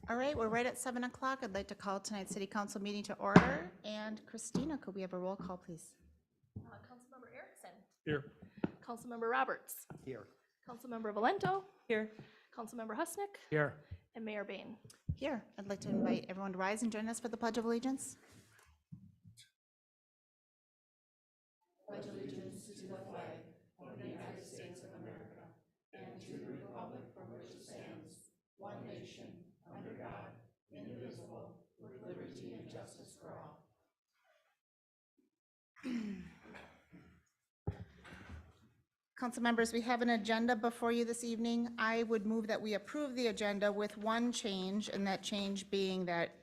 All right, we're right at 7 o'clock. I'd like to call tonight's city council meeting to order. And Christina, could we have a roll call, please? Councilmember Erickson. Here. Councilmember Roberts. Here. Councilmember Valento. Here. Councilmember Husnick. Here. And Mayor Bain. Here. I'd like to invite everyone to rise and join us for the Pledge of Allegiance. Pledge allegiance to the flag of the United States of America and to the republic for which it stands, one nation, under God, indivisible, with liberty and justice for all. Council members, we have an agenda before you this evening. I would move that we approve the agenda with one change, and that change being that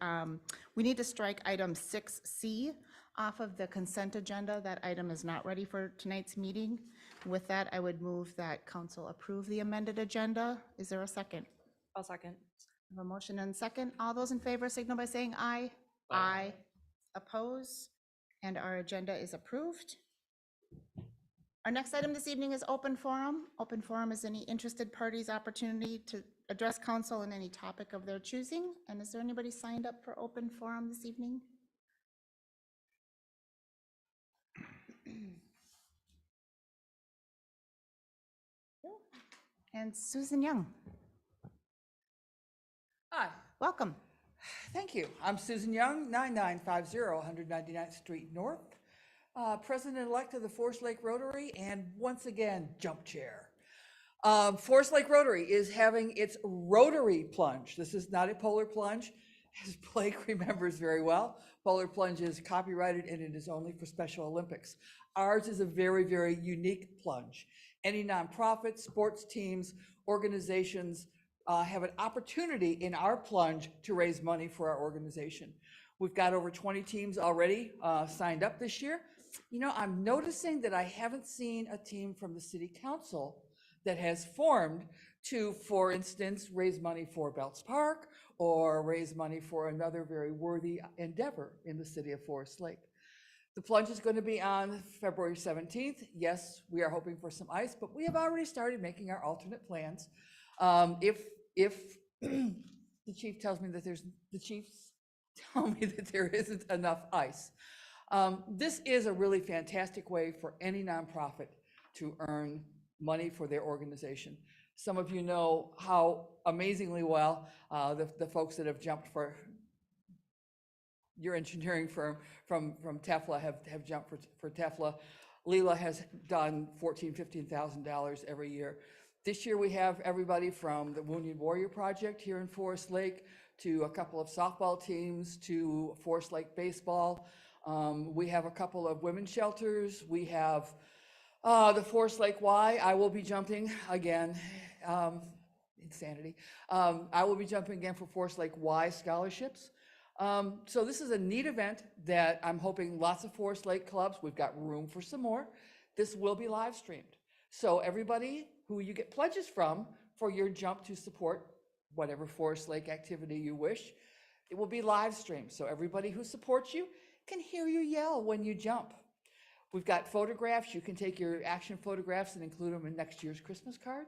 we need to strike item 6C off of the consent agenda. That item is not ready for tonight's meeting. With that, I would move that council approve the amended agenda. Is there a second? I'll second. I have a motion and second. All those in favor signal by saying aye. Aye. Oppose? And our agenda is approved. Our next item this evening is open forum. Open forum is any interested party's opportunity to address council on any topic of their choosing. And is there anybody signed up for open forum this evening? And Susan Young, Hi, welcome. thank you. I'm Susan Young, 9950 199th Street North, President-elect of the Forest Lake Rotary, and once again, jump chair. Forest Lake Rotary is having its Rotary Plunge. This is not a polar plunge, as Blake remembers very well. Polar plunge is copyrighted and it is only for Special Olympics. Ours is a very, very unique plunge. Any nonprofit, sports teams, organizations have an opportunity in our plunge to raise money for our organization. We've got over 20 teams already signed up this year. You know, I'm noticing that I haven't seen a team from the city council that has formed to, for instance, raise money for Belts Park or raise money for another very worthy endeavor in the city of Forest Lake. The plunge is going to be on February 17th. Yes, we are hoping for some ice, but we have already started making our alternate plans. If the chief tells me that the chiefs tell me that there isn't enough ice. This is a really fantastic way for any nonprofit to earn money for their organization. Some of you know how amazingly well the folks that have jumped for your engineering firm from Tefla have jumped for Tefla. Leela has done $14,000, $15,000 every year. This year we have everybody from the Wounded Warrior Project here in Forest Lake to a couple of softball teams to Forest Lake baseball. We have a couple of women's shelters. We have the Forest Lake Y. I will be jumping again. Insanity. I will be jumping again for Forest Lake Y scholarships. So this is a neat event that I'm hoping lots of Forest Lake clubs, we've got room for some more. This will be live streamed. So everybody who you get pledges from for your jump to support whatever Forest Lake activity you wish, it will be live streamed. So everybody who supports you can hear you yell when you jump. We've got photographs. You can take your action photographs and include them in next year's Christmas card.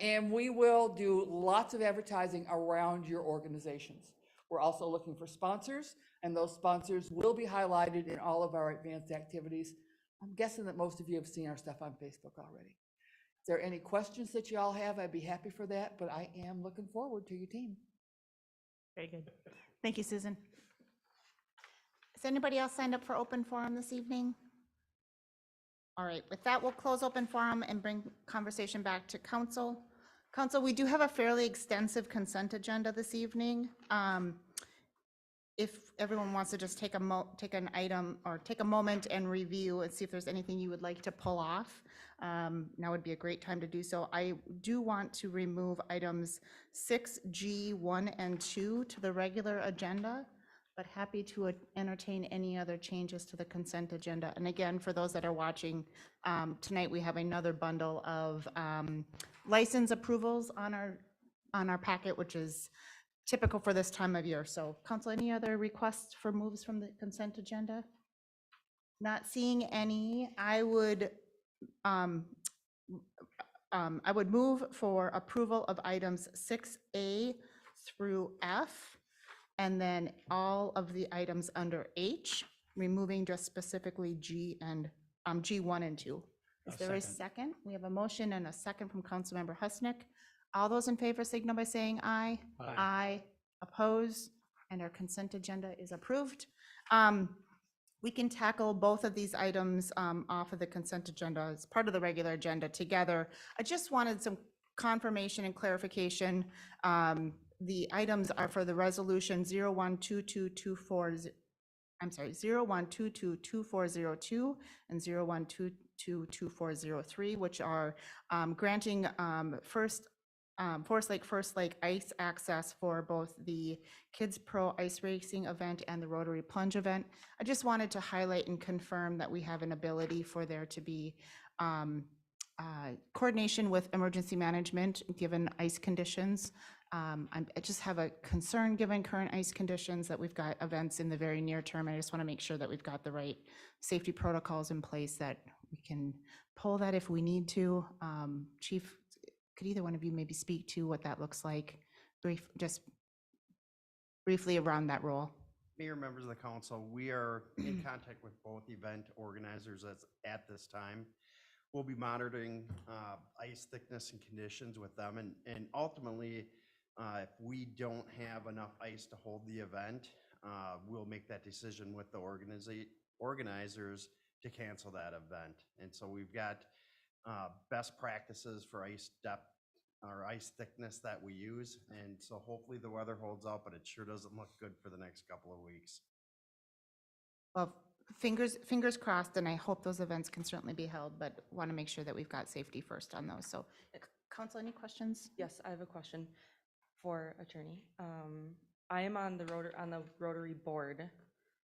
And we will do lots of advertising around your organizations. We're also looking for sponsors, and those sponsors will be highlighted in all of our advanced activities. I'm guessing that most of you have seen our stuff on Facebook already. If there are any questions that you all have, I'd be happy for that, but I am looking forward to your team. Very good. Thank you, Susan. Is anybody else signed up for open forum this evening? All right, with that, we'll close open forum and bring conversation back to council. Council, we do have a fairly extensive consent agenda this evening. If everyone wants to just take a moment and review and see if there's anything you would like to pull off, now would be a great time to do so. I do want to remove items 6G, 1 and 2 to the regular agenda, but happy to entertain any other changes to the consent agenda. And again, for those that are watching, tonight we have another bundle of license approvals on our packet, which is typical for this time of year. So council, any other requests for moves from the consent agenda? Not seeing any. I would move for approval of items 6A through F, and then all of the items under H, removing just specifically G and, G1 and 2. Is A there a second. second? We have a motion and a second from Councilmember Husnick. All those in favor signal by saying aye. Aye. Aye. Oppose, and our consent agenda is approved. We can tackle both of these items off of the consent agenda as part of the regular agenda together. I just wanted some confirmation and clarification. The items are for the resolution 012224, I'm sorry, 01222402 and 01222403, which are granting Forest Lake ice access for both the Kids Pro Ice Racing event and the Rotary Plunge event. I just wanted to highlight and confirm that we have an ability for there to be coordination with emergency management given ice conditions. I just have a concern, given current ice conditions, that we've got events in the very near term. I just want to make sure that we've got the right safety protocols in place, that we can pull that if we need to. Chief, could either one of you maybe speak to what that looks like, just briefly around that role? Mayor, members of the council, we are in contact with both event organizers at this time. We'll be monitoring ice thickness and conditions with them, and ultimately, if we don't have enough ice to hold the event, we'll make that decision with the organizers to cancel that event. And so we've got best practices for ice depth or ice thickness that we use, and so hopefully the weather holds out, but it sure doesn't look good for the next couple of weeks. Well, fingers crossed, and I hope those events can certainly be held, but want to make sure that we've got safety first on those. So, council, any questions? Yes, I have a question for attorney. I am on the Rotary board,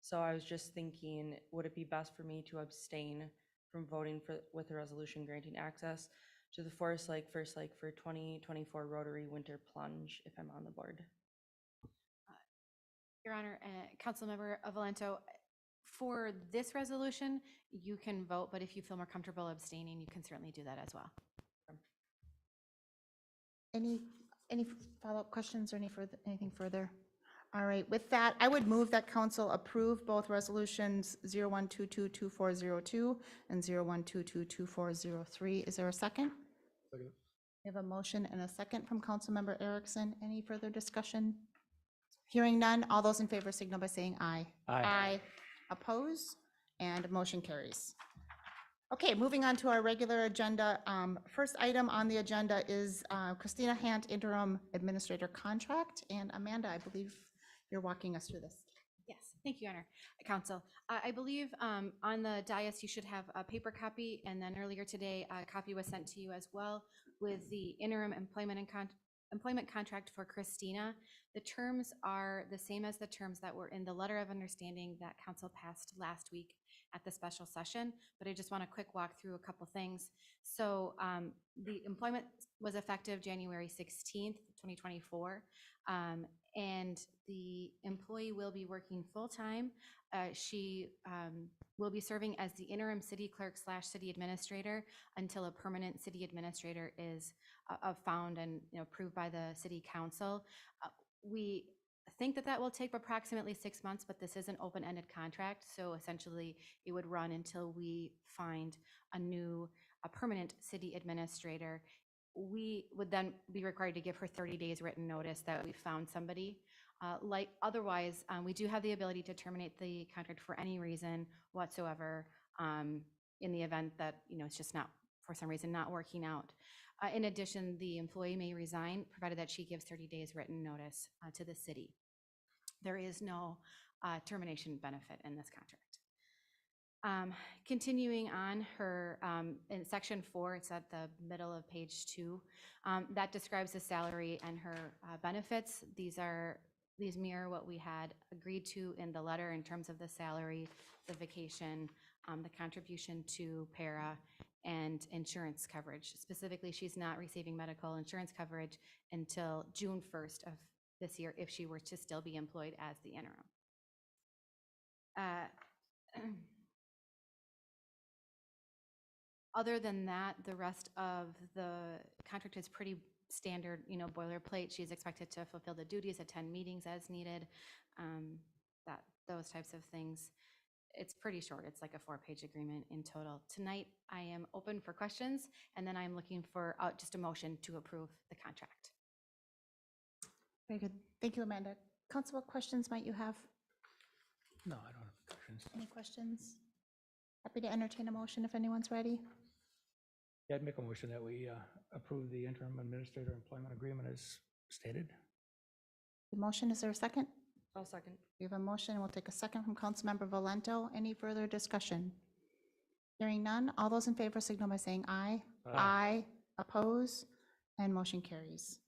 so I was just thinking, would it be best for me to abstain from voting with a resolution granting access to the Forest Lake First Lake for 2024 Rotary Winter Plunge if I'm on the board? Your Honor, Councilmember Valento, for this resolution, you can vote, but if you feel more comfortable abstaining, you can certainly do that as well. Any follow-up questions or anything further? All right, with that, I would move that council approve both resolutions 01222402 and 01222403. Is there a second? Second. We have a motion and a second from Councilmember Erickson. Any further discussion? Hearing none, all those in favor signal by saying aye. Aye. Oppose, and motion carries. Okay, moving on to our regular agenda. First item on the agenda is Christina Hant, interim administrator contract. And Amanda, I believe you're walking us through this. Yes, thank you, Your Honor. Council, I believe on the dais you should have a paper copy, and then earlier today a copy was sent to you as well with the interim employment contract for Christina. The terms are the same as the terms that were in the letter of understanding that council passed last week at the special session, but I just want to quick walk through a couple things. So the employment was effective January 16th, 2024, and the employee will be working full-time. She will be serving as the interim city clerk / city administrator until a permanent city administrator is found and approved by the city council. We think that will take approximately 6 months, but this is an open-ended contract, so essentially it would run until we find a permanent city administrator. We would then be required to give her 30 days written notice that we found somebody. Otherwise, we do have the ability to terminate the contract for any reason whatsoever in the event that it's just not, for some reason, not working out. In addition, the employee may resign, provided that she gives 30 days written notice to the city. There is no termination benefit in this contract. Continuing on, her in section 4, it's at the middle of page 2, that describes the salary and her benefits. These mirror what we had agreed to in the letter in terms of the salary, the vacation, the contribution to para, and insurance coverage. Specifically, she's not receiving medical insurance coverage until June 1st of this year if she were to still be employed as the interim. Other than that, the rest of the contract is pretty standard, boilerplate. She's expected to fulfill the duties, attend meetings as needed, those types of things. It's pretty short. It's like a 4-page agreement in total. Tonight, I am open for questions, and then I'm looking for just a motion to approve the contract. Very good. Thank you, Amanda. Council, what questions might you have? No, I don't have questions. Any questions? Happy to entertain a motion if anyone's ready. Yeah, I'd make a motion that we approve the interim administrator employment agreement as stated. The motion, is there a second? I'll second. We have a motion, and we'll take a second from Councilmember Valento. Any further discussion? Hearing none, all those in favor signal by saying aye. Aye. Oppose, and motion carries.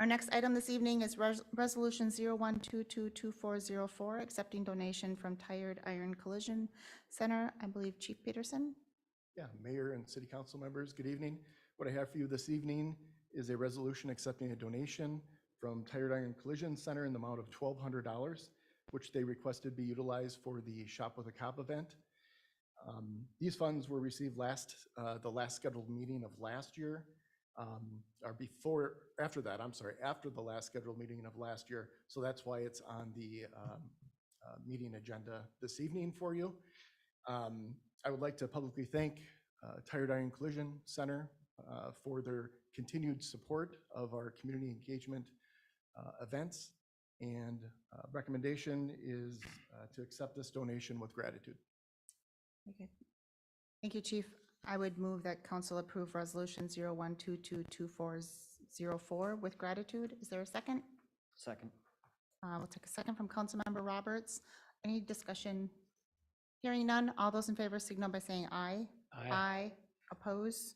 Our next item this evening is Resolution 01222404, accepting donation from Tired Iron Collision Center. I believe Chief Peterson. Yeah, Mayor and City Council members, good evening. What I have for you this evening is a resolution accepting a donation from Tired Iron Collision Center in the amount of $1,200, which they requested be utilized for the Shop with a Cop event. These funds were received the last scheduled meeting of last year, after the last scheduled meeting of last year. So that's why it's on the meeting agenda this evening for you. I would like to publicly thank Tired Iron Collision Center for their continued support of our community engagement events, and recommendation is to accept this donation with gratitude. Okay. Thank you, Chief. I would move that council approve Resolution 01222404 with gratitude. Is there a second? Second. We'll take a second from Councilmember Roberts. Any discussion? Hearing none, all those in favor signal by saying aye. Aye. Oppose,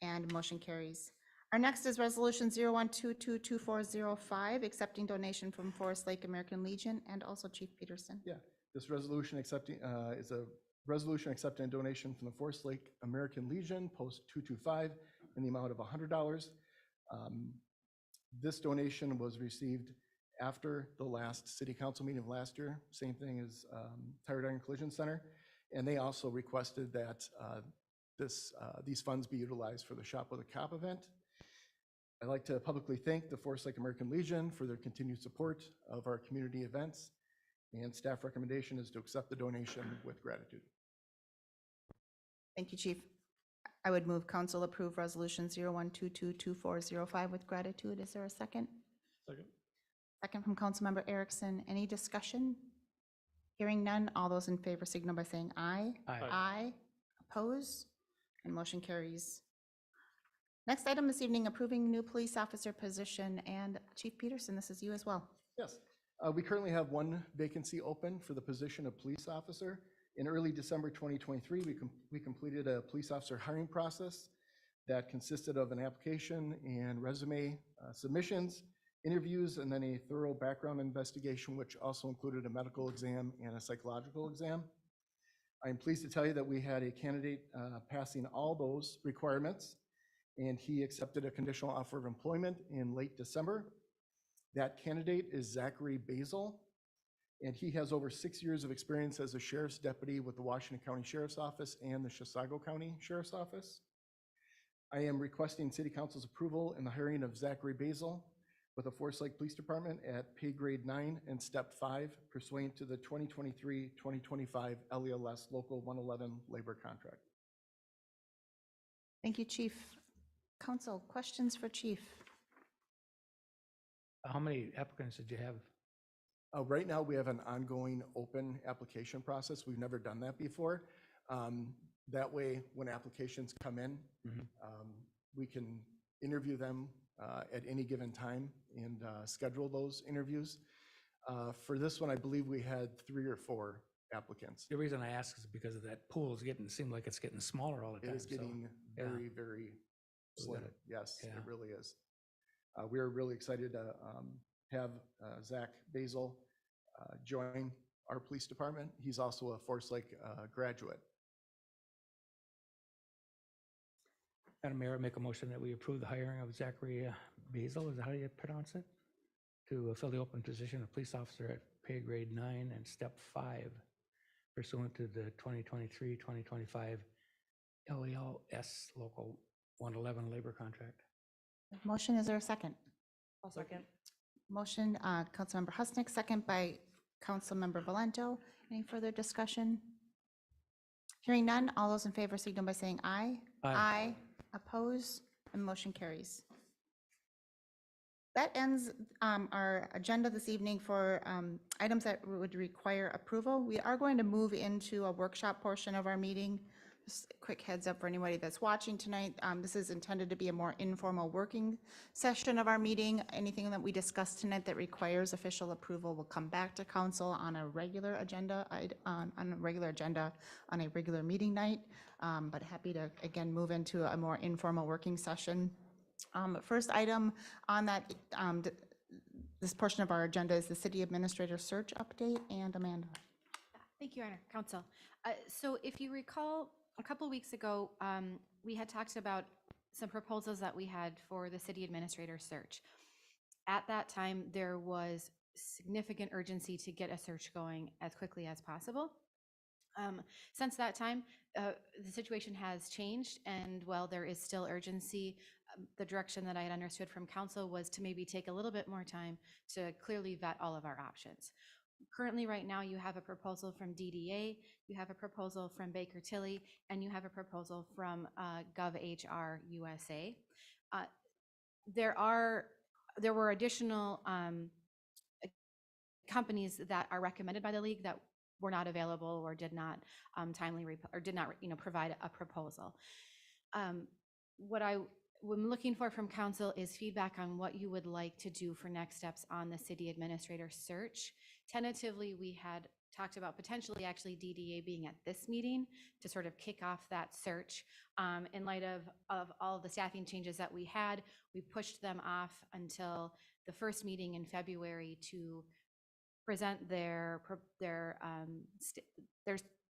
and motion carries. Our next is Resolution 01222405, accepting donation from Forest Lake American Legion, and also Chief Peterson. Yeah, this resolution is a resolution accepting a donation from the Forest Lake American Legion, Post 225, in the amount of $100. This donation was received after the last city council meeting of last year, same thing as Tired Iron Collision Center, and they also requested that these funds be utilized for the Shop with a Cop event. I'd like to publicly thank the Forest Lake American Legion for their continued support of our community events, and staff recommendation is to accept the donation with gratitude. Thank you, Chief. I would move council approve Resolution 01222405 with gratitude. Is there a second? Second. Second from Councilmember Erickson. Any discussion? Hearing none, all those in favor signal by saying aye. Aye. Oppose, and motion carries. Next item this evening, approving new police officer position, and Chief Peterson, this is you as well. Yes, we currently have one vacancy open for the position of police officer. In early December 2023, we completed a police officer hiring process that consisted of an application and resume submissions, interviews, and then a thorough background investigation, which also included a medical exam and a psychological exam. I'm pleased to tell you that we had a candidate passing all those requirements, and he accepted a conditional offer of employment in late December. That candidate is Zachary Basil, and he has over 6 years of experience as a sheriff's deputy with the Washington County Sheriff's Office and the Chisago County Sheriff's Office. I am requesting City Council's approval in the hiring of Zachary Basil with the Forest Lake Police Department at pay grade 9 and step 5 pursuant to the 2023-2025 LELS Local 111 labor contract. Thank you, Chief. Council, questions for Chief? How many applicants did you have? Right now, we have an ongoing open application process. We've never done that before. That way, when applications come in, we can interview them at any given time and schedule those interviews. For this one, I believe we had 3 or 4 applicants. The reason I ask is because of that pool seemed like it's getting smaller all the It time. is so, getting yeah. very, very We slim. gotta- Yes, it yeah. really is. We are really excited to have Zach Basil join our police department. He's also a Forest Lake graduate. Madam Mayor, I make a motion that we approve the hiring of Zachary Basil, is that how you pronounce it? To fill the open position of police officer at pay grade 9 and step 5 pursuant to the 2023-2025 LELS Local 111 labor contract. Motion, is there a second? I'll second. Motion, Councilmember Husnick, second by Councilmember Valento. Any further discussion? Hearing none, all those in favor signal by saying aye. Aye. Oppose, and motion carries. That ends our agenda this evening for items that would require approval. We are going to move into a workshop portion of our meeting. Just a quick heads up for anybody that's watching tonight. This is intended to be a more informal working session of our meeting. Anything that we discuss tonight that requires official approval will come back to council on a regular agenda, on a regular meeting night. But happy to, again, move into a more informal working session. First item on that, this portion of our agenda is the city administrator search update, and Amanda. Thank you, Your Honor. Council. So if you recall, a couple weeks ago, we had talked about some proposals that we had for the city administrator search. At that time, there was significant urgency to get a search going as quickly as possible. Since that time, the situation has changed, and while there is still urgency, the direction that I had understood from council was to maybe take a little bit more time to clearly vet all of our options. Currently, right now, you have a proposal from DDA, you have a proposal from Baker Tilly, and you have a proposal from GovHR USA. There were additional companies that are recommended by the league that were not available or did not provide a proposal. What I'm looking for from council is feedback on what you would like to do for next steps on the city administrator search. Tentatively, we had talked about potentially actually DDA being at this meeting to sort of kick off that search. In light of all of the staffing changes that we had, we pushed them off until the first meeting in February to present their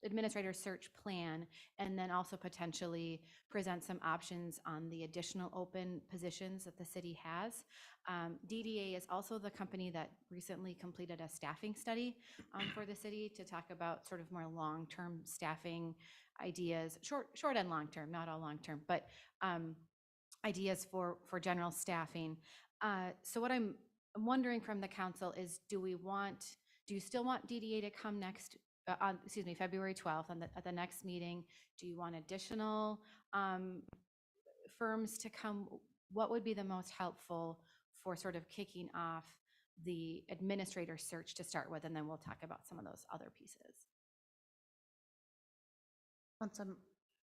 administrator search plan, and then also potentially present some options on the additional open positions that the city has. DDA is also the company that recently completed a staffing study for the city to talk about sort of more long-term staffing ideas, short and long-term, not all long-term, but ideas for general staffing. So what I'm wondering from the council is, do you still want DDA to come next, February 12th at the next meeting? Do you want additional firms to come? What would be the most helpful for sort of kicking off the administrator search to start with, and then we'll talk about some of those other pieces. Want some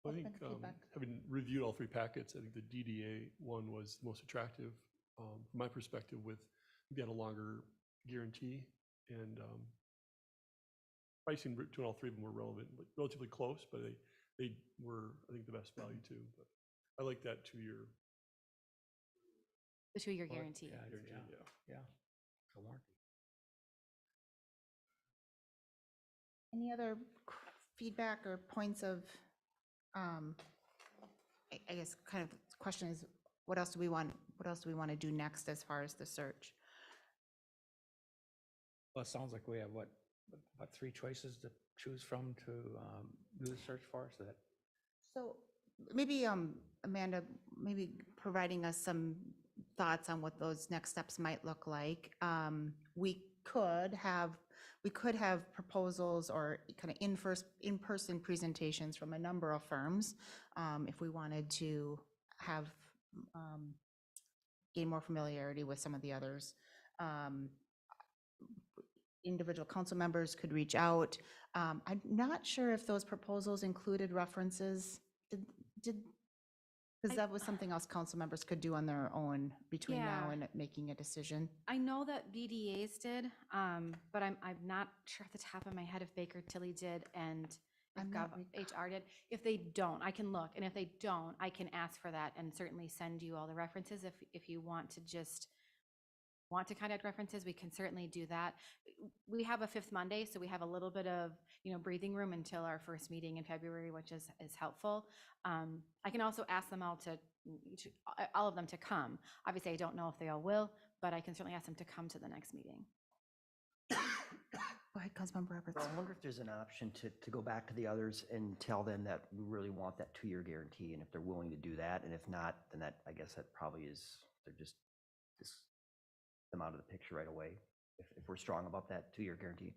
I think, open feedback? having reviewed all three packets, I think the DDA one was the most attractive, from my perspective, with, we had a longer guarantee, and pricing between all three of them were relatively close, but they were, I think, the best value too. But I like that 2-year. The 2-year guarantee. guarantee, Yeah. The warranty. Any other feedback or points of, I guess kind of the question is, what else do we want to do next as far as the search? Well, it sounds like we have what, about 3 choices to choose from to do the search for, so that. So maybe, Amanda, maybe providing us some thoughts on what those next steps might look like. We could have proposals or kind of in-person presentations from a number of firms if we wanted to have gain more familiarity with some of the others. Individual council members could reach out. I'm not sure if those proposals included references. Because that was something else council members could do on their own between now Yeah. and making a decision. I know that VDAs did, but I'm not sure off the top of my head if Baker Tilly did and if I'm not HR did. If they don't, I can look, and if they don't, I can ask for that and certainly send you all the references. If you want to contact references, we can certainly do that. We have a 5th Monday, so we have a little bit of breathing room until our first meeting in February, which is helpful. I can also ask them all of them to come. Obviously, I don't know if they all will, but I can certainly ask them to come to the next meeting. Go ahead, Councilmember Roberts. Well, I wonder if there's an option to go back to the others and tell them that we really want that 2-year guarantee, and if they're willing to do that, and if not, then that, I guess that probably is, they're just them out of the picture right away, if we're strong about that 2-year guarantee.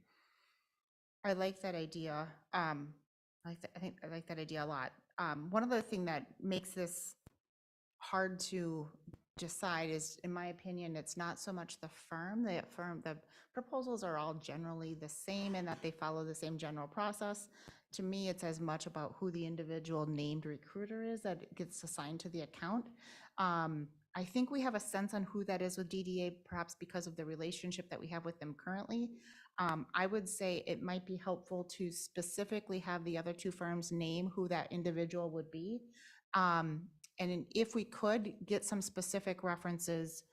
I like that idea. I think I like that idea a lot. One of the things that makes this hard to decide is, in my opinion, it's not so much the firm. The proposals are all generally the same in that they follow the same general process. To me, it's as much about who the individual named recruiter is that gets assigned to the account. I think we have a sense on who that is with DDA, perhaps because of the relationship that we have with them currently. I would say it might be helpful to specifically have the other two firms name who that individual would be. And if we could get some specific references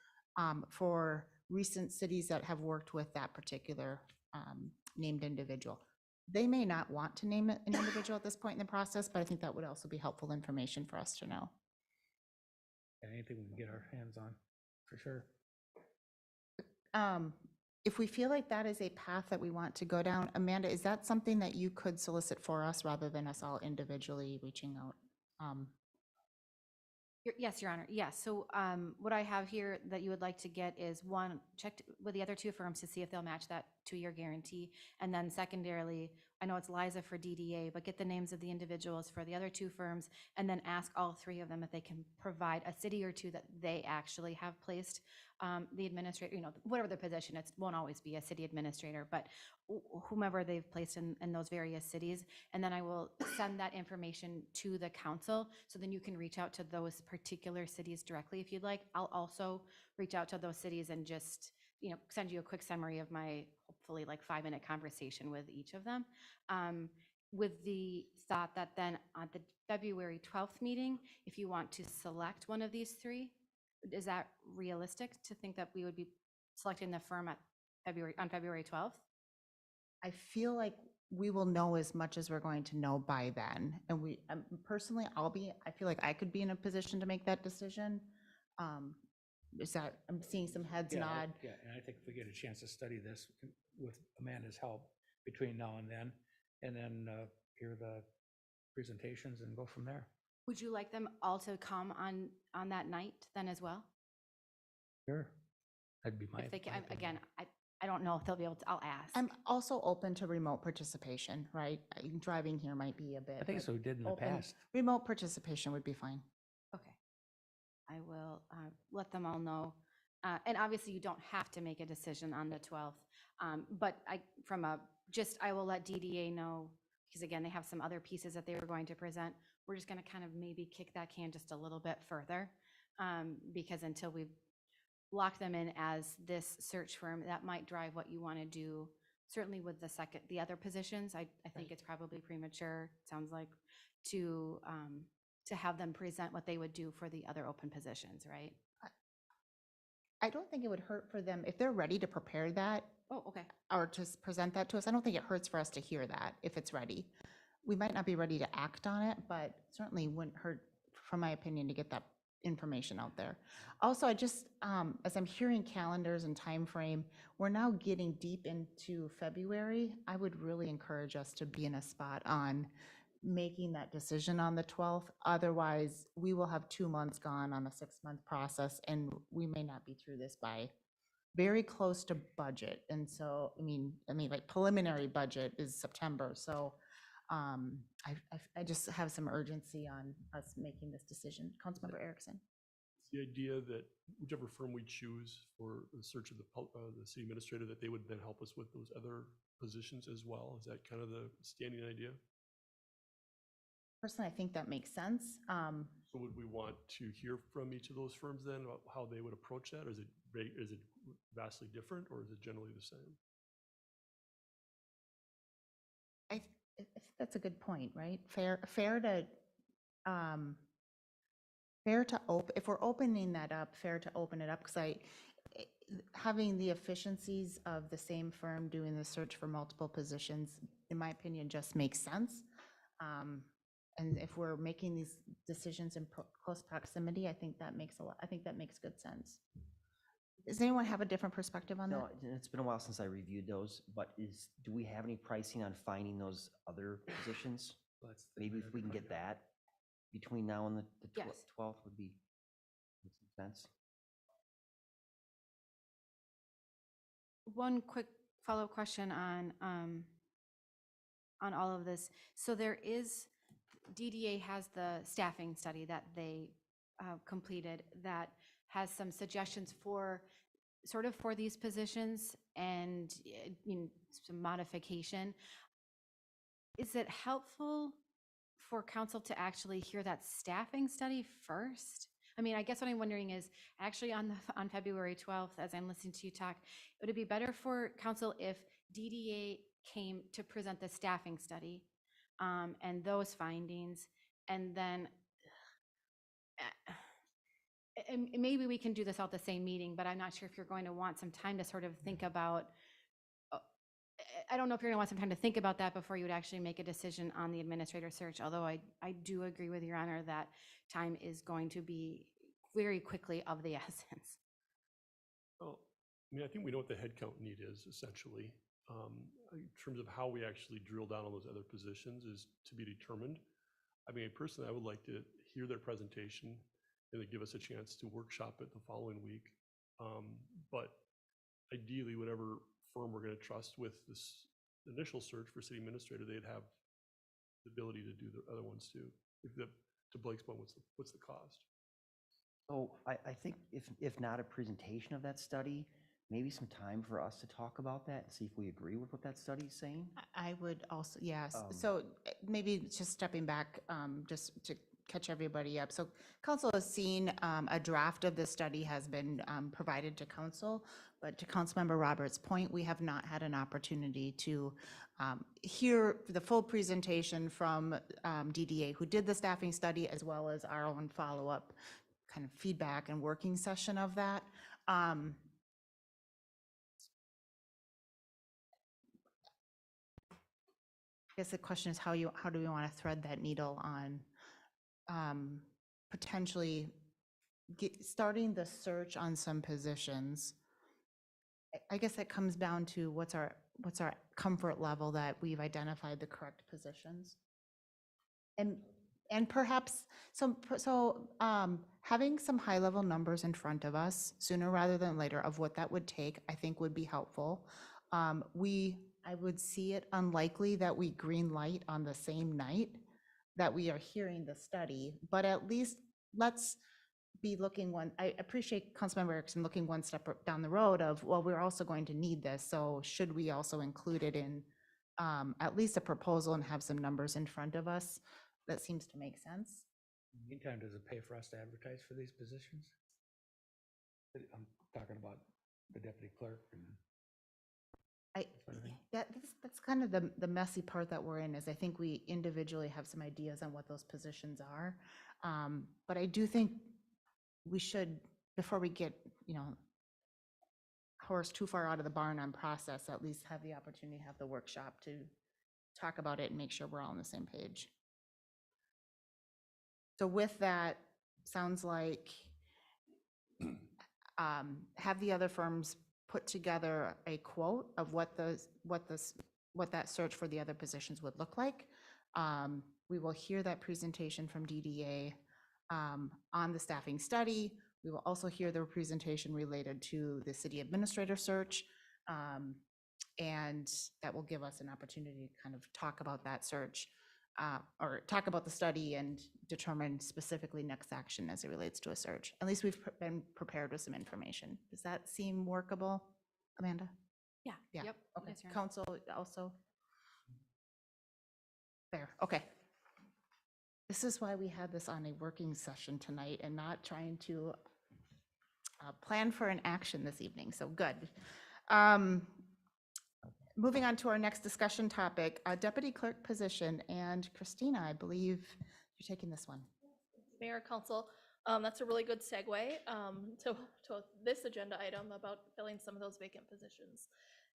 for recent cities that have worked with that particular named individual. They may not want to name an individual at this point in the process, but I think that would also be helpful information for us to know. Anything we can get our hands on, for sure. If we feel like that is a path that we want to go down, Amanda, is that something that you could solicit for us rather than us all individually reaching out? Yes, Your Honor. Yes. So what I have here that you would like to get is, one, checked with the other two firms to see if they'll match that 2-year guarantee. And then secondarily, I know it's Liza for DDA, but get the names of the individuals for the other two firms and then ask all three of them if they can provide a city or two that they actually have placed the administrator, whatever the position, it won't always be a city administrator, but whomever they've placed in those various cities. And then I will send that information to the council. So then you can reach out to those particular cities directly if you'd like. I'll also reach out to those cities and just, send you a quick summary of my hopefully like 5-minute conversation with each of them. With the thought that then on the February 12th meeting, if you want to select one of these three, is that realistic to think that we would be selecting the firm on February 12th? I feel like we will know as much as we're going to know by then. And personally, I feel like I could be in a position to make that decision. I'm seeing some heads nod. Yeah, and I think if we get a chance to study this with Amanda's help between now and then hear the presentations and go from there. Would you like them all to come on that night then as well? Sure. That'd be my If they can, opinion. again, I don't know if they'll be able to, I'll ask. I'm also open to remote participation, right? Driving here might be a bit. I think but so, we did in the open- past. Remote participation would be fine. Okay. I will let them all know. And obviously you don't have to make a decision on the 12th. But I will let DDA know, because again, they have some other pieces that they were going to present. We're just going to kind of maybe kick that can just a little bit further, because until we've locked them in as this search firm, that might drive what you want to do. Certainly with the other positions, I think it's probably premature, sounds like, to have them present what they would do for the other open positions, right? I don't think it would hurt for them if they're ready to prepare that Oh, okay. or to present that to us. I don't think it hurts for us to hear that if it's ready. We might not be ready to act on it, but certainly wouldn't hurt, from my opinion, to get that information out there. Also, I just, as I'm hearing calendars and time frame, we're now getting deep into February. I would really encourage us to be in a spot on making that decision on the 12th. Otherwise, we will have 2 months gone on a 6-month process, and we may not be through this by very close to budget. And so, I mean, like preliminary budget is September. So I just have some urgency on us making this decision. Councilmember Erickson. The idea that whichever firm we choose for the search of the city administrator, that they would then help us with those other positions as well. Is that kind of the standing idea? Personally, I think that makes sense. So would we want to hear from each of those firms then about how they would approach that? Or is it vastly different, or is it generally the same? I think that's a good point, right? Fair to open, if we're opening that up, fair to open it up, because having the efficiencies of the same firm doing the search for multiple positions, in my opinion, just makes sense. And if we're making these decisions in close proximity, I think that makes good sense. Does anyone have a different perspective on that? No, it's been a while since I reviewed those, but do we have any pricing on finding those other positions? That's the Maybe if mayor we can to get find out. that between now and the Yes. 12th would be, make some sense. One quick follow-up question on all of this. So there is, DDA has the staffing study that they completed that has some suggestions for, sort of for these positions and, you know, some modification. Is it helpful for council to actually hear that staffing study first? I mean, I guess what I'm wondering is, actually on February 12th, as I'm listening to you talk, would it be better for council if DDA came to present the staffing study and those findings, and then and maybe we can do this all at the same meeting, but I'm not sure if you're going to want some time to sort of think about, I don't know if you're gonna want some time to think about that before you would actually make a decision on the administrator search, although I do agree with Your Honor that time is going to be very quickly of the essence. Well, I mean, I think we know what the headcount need is essentially. In terms of how we actually drill down on those other positions is to be determined. I mean, personally, I would like to hear their presentation and they give us a chance to workshop it the following week. But ideally, whatever firm we're going to trust with this initial search for city administrator, they'd have the ability to do the other ones too. To Blake's point, what's the cost? So I think if not a presentation of that study, maybe some time for us to talk about that and see if we agree with what that study is saying. I would also, yes. Um, So maybe just stepping back, just to catch everybody up. So council has seen a draft of the study has been provided to council, but to Councilmember Roberts' point, we have not had an opportunity to hear the full presentation from DDA, who did the staffing study, as well as our own follow-up kind of feedback and working session of that. I guess the question is how do we want to thread that needle on potentially starting the search on some positions. I guess that comes down to what's our comfort level that we've identified the correct positions. And perhaps having some high level numbers in front of us sooner rather than later of what that would take, I think would be helpful. I would see it unlikely that we green light on the same night that we are hearing the study, but at least let's be looking I appreciate Councilmember Erickson looking one step down the road of, well, we're also going to need this, so should we also include it in at least a proposal and have some numbers in front of us? That seems to make sense. In the meantime, does it pay for us to advertise for these positions? I'm talking about the deputy clerk and sort of thing. That's kind of the messy part that we're in, is I think we individually have some ideas on what those positions are. But I do think we should, before we get, horse too far out of the barn on process, at least have the opportunity to have the workshop to talk about it and make sure we're all on the same page. So with that, sounds like have the other firms put together a quote of what that search for the other positions would look like. We will hear that presentation from DDA on the staffing study. We will also hear their presentation related to the city administrator search. And that will give us an opportunity to kind of talk about that search or talk about the study and determine specifically next action as it relates to a search. At least we've been prepared with some information. Does that seem workable, Amanda? Yeah. Yeah. Yep. Okay. Yes, Your Honor. Council also? Fair. Okay. This is why we had this on a working session tonight and not trying to plan for an action this evening. So good. Moving on to our next discussion topic, deputy clerk position. And Christina, I believe you're taking this one. Mayor, Council, that's a really good segue to this agenda item about filling some of those vacant positions.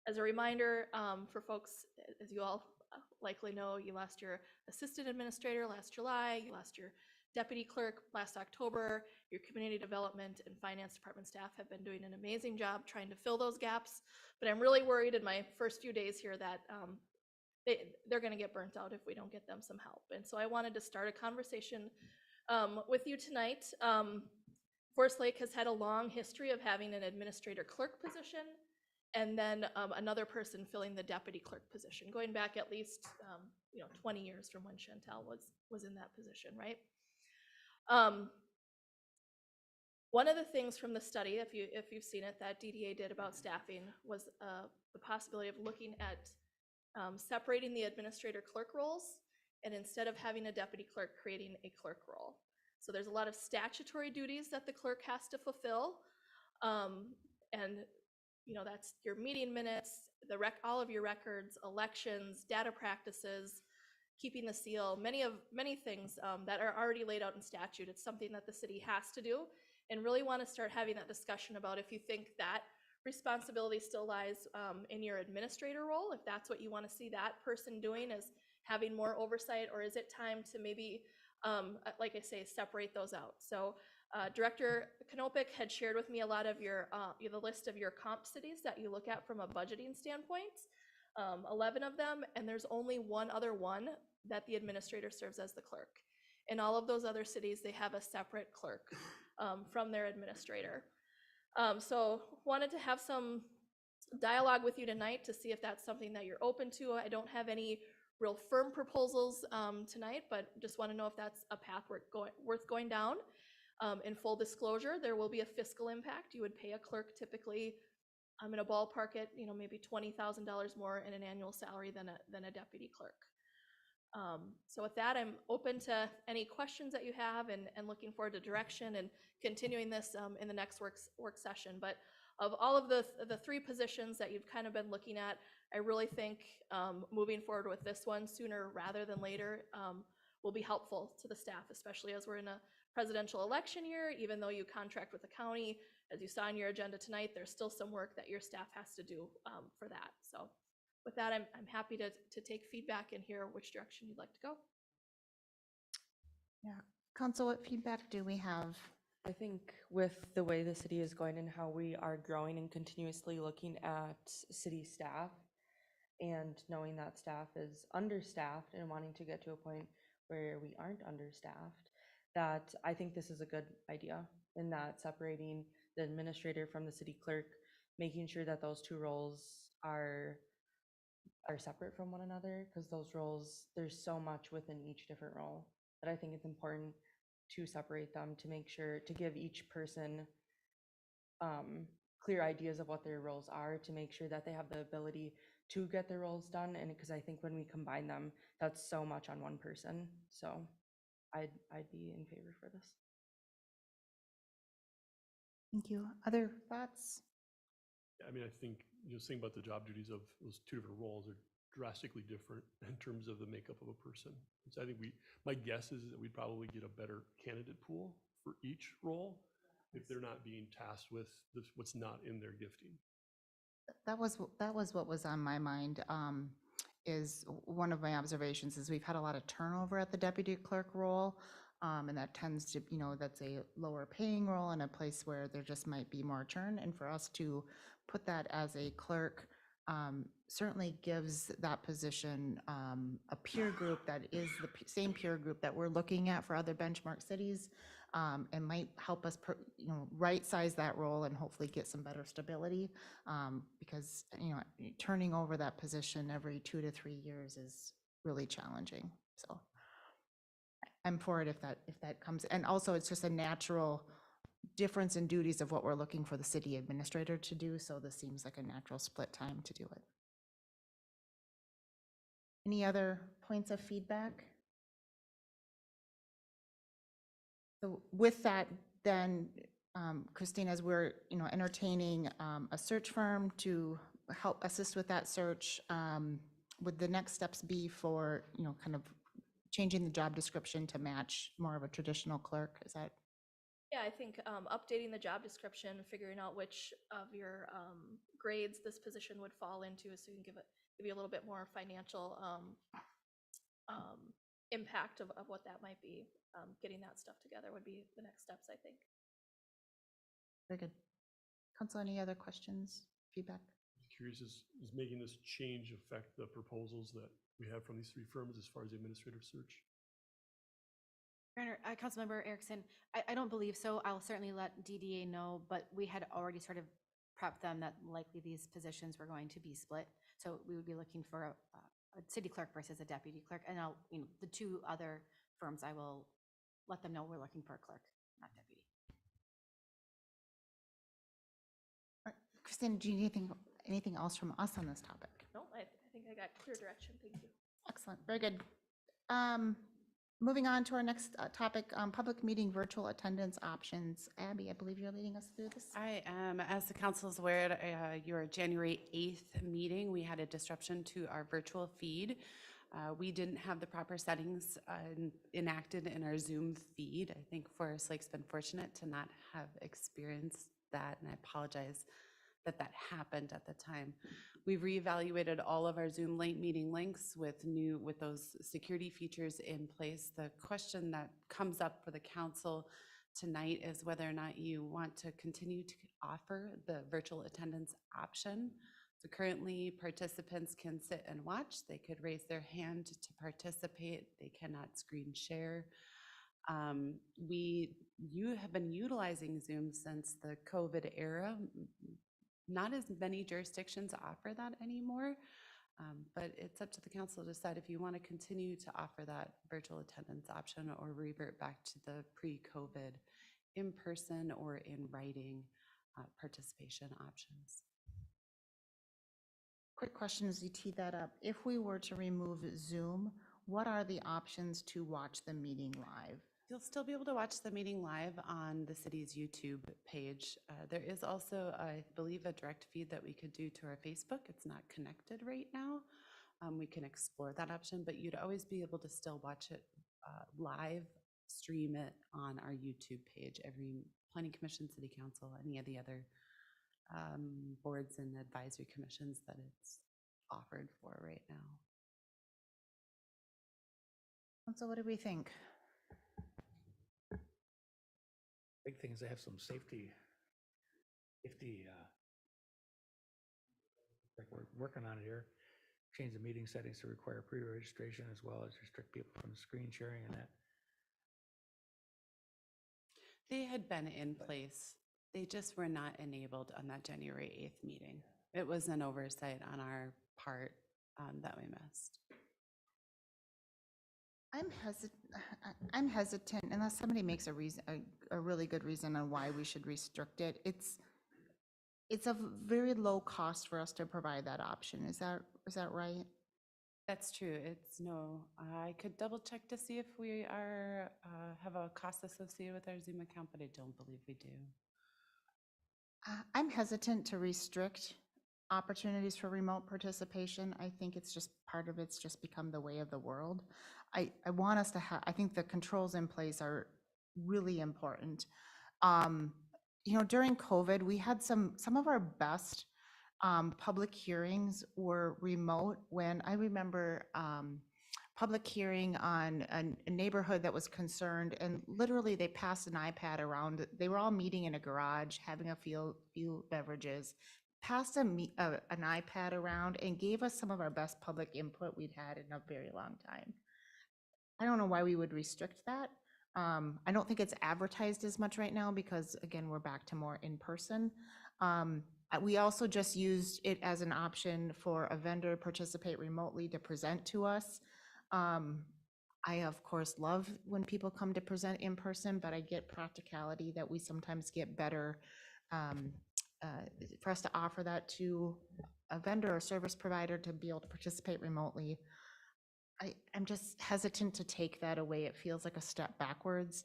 As a reminder, for folks, as you all likely know, you lost your assistant administrator last July, you lost your deputy clerk last October. Your community development and finance department staff have been doing an amazing job trying to fill those gaps. But I'm really worried in my first few days here that they're going to get burnt out if we don't get them some help. And so I wanted to start a conversation with you tonight. Forest Lake has had a long history of having an administrator clerk position and then another person filling the deputy clerk position, going back at least 20 years from when Chantel was in that position, right? One of the things from the study, if you've seen it, that DDA did about staffing was the possibility of looking at separating the administrator clerk roles, and instead of having a deputy clerk, creating a clerk role. So there's a lot of statutory duties that the clerk has to fulfill, and that's your meeting minutes, all of your records, elections, data practices, keeping the seal, many things that are already laid out in statute. It's something that the city has to do, and really want to start having that discussion about if you think that responsibility still lies in your administrator role, if that's what you want to see that person doing, is having more oversight, or is it time to maybe, like I say, separate those out? So Director Knopik had shared with me a lot of the list of your comp cities that you look at from a budgeting standpoint, 11 of them, and there's only one other one that the administrator serves as the clerk. In all of those other cities, they have a separate clerk from their administrator. So wanted to have some dialogue with you tonight to see if that's something that you're open to. I don't have any real firm proposals tonight, but just want to know if that's a path worth going down. In full disclosure, there will be a fiscal impact. You would pay a clerk typically, in a ballpark at maybe $20,000 more in an annual salary than a deputy clerk. So with that, I'm open to any questions that you have, and looking forward to direction and continuing this in the next work session. But of all of the three positions that you've kind of been looking at, I really think moving forward with this one sooner rather than later will be helpful to the staff, especially as we're in a presidential election year. Even though you contract with the county, as you saw in your agenda tonight, there's still some work that your staff has to do for that. So with that, I'm happy to take feedback and hear which direction you'd like to go. Yeah. Council, what feedback do we have? I think with the way the city is going and how we are growing and continuously looking at city staff and knowing that staff is understaffed and wanting to get to a point where we aren't understaffed, that I think this is a good idea, in that separating the administrator from the city clerk, making sure that those two roles are separate from one another, because those roles, there's so much within each different role that I think it's important to separate them, to make sure to give each person clear ideas of what their roles are, to make sure that they have the ability to get their roles done. And because I think when we combine them, that's so much on one person. So I'd be in favor for this. Thank you. Other thoughts? I mean, I think, saying about the job duties of those two different roles are drastically different in terms of the makeup of a person. So I think my guess is that we'd probably get a better candidate pool for each role if they're not being tasked with what's not in their gifting. That was what was on my mind. Is one of my observations is we've had a lot of turnover at the deputy clerk role, and that tends to, that's a lower paying role in a place where there just might be more churn. And for us to put that as a clerk certainly gives that position a peer group that is the same peer group that we're looking at for other benchmark cities, and might help us right size that role and hopefully get some better stability, because turning over that position every 2 to 3 years is really challenging. So I'm for it if that comes. And also it's just a natural difference in duties of what we're looking for the city administrator to do. So this seems like a natural split time to do it. Any other points of feedback? So with that, then, Christine, as we're entertaining a search firm to help assist with that search, would the next steps be for kind of changing the job description to match more of a traditional clerk? Is that? Yeah, I think updating the job description, figuring out which of your grades this position would fall into, so you can give you a little bit more financial impact of what that might be. Getting that stuff together would be the next steps, I think. Very good. Council, any other questions, feedback? Curious, is making this change affect the proposals that we have from these three firms as far as the administrative search? Your Honor, Councilmember Erickson, I don't believe so. I'll certainly let DDA know, but we had already sort of prepped them that likely these positions were going to be split. So we would be looking for a city clerk versus a deputy clerk. And I'll, the two other firms, I will let them know we're looking for a clerk, not deputy. All right, Christine, do you need anything else from us on this topic? No, I think I got clear direction. Thank you. Excellent, very good. Moving on to our next topic, public meeting virtual attendance options. Abby, I believe you're leading us through this. I am. As the council is aware, at your January 8th meeting, we had a disruption to our virtual feed. We didn't have the proper settings enacted in our Zoom feed. I think Forest Lake's been fortunate to not have experienced that, and I apologize that that happened at the time. We've reevaluated all of our Zoom link meeting links with those security features in place. The question that comes up for the council tonight is whether or not you want to continue to offer the virtual attendance option. So currently participants can sit and watch. They could raise their hand to participate. They cannot screen share. You have been utilizing Zoom since the COVID era. Not as many jurisdictions offer that anymore, but it's up to the council to decide if you want to continue to offer that virtual attendance option or revert back to the pre-COVID in-person or in writing participation options. Quick question as you tee that up. If we were to remove Zoom, what are the options to watch the meeting live? You'll still be able to watch the meeting live on the city's YouTube page. There is also, I believe, a direct feed that we could do to our Facebook. It's not connected right now. We can explore that option, but you'd always be able to still watch it live, stream it on our YouTube page. Every Planning Commission, City Council, any of the other boards and advisory commissions that it's offered for right now. So what do we think? Big thing is they have some safety, like we're working on it here, change the meeting settings to require pre-registration as well as restrict people from screen sharing and that. They had been in place. They just were not enabled on that January 8th meeting. It was an oversight on our part that we missed. I'm hesitant unless somebody makes a really good reason on why we should restrict it. It's a very low cost for us to provide that option. Is that right? That's true. It's no, I could double check to see if we are, have a cost associated with our Zoom account, but I don't believe we do. I'm hesitant to restrict opportunities for remote participation. I think it's just part of it's just become the way of the world. I want us to have, I think the controls in place are really important. During COVID, we had some of our best public hearings were remote. When I remember public hearing on a neighborhood that was concerned, and literally they passed an iPad around. They were all meeting in a garage, having a few beverages, passed an iPad around and gave us some of our best public input we'd had in a very long time. I don't know why we would restrict that. I don't think it's advertised as much right now because, again, we're back to more in person. We also just used it as an option for a vendor to participate remotely to present to us. I, of course, love when people come to present in person, but I get practicality that we sometimes get better for us to offer that to a vendor or service provider to be able to participate remotely. I'm just hesitant to take that away. It feels like a step backwards.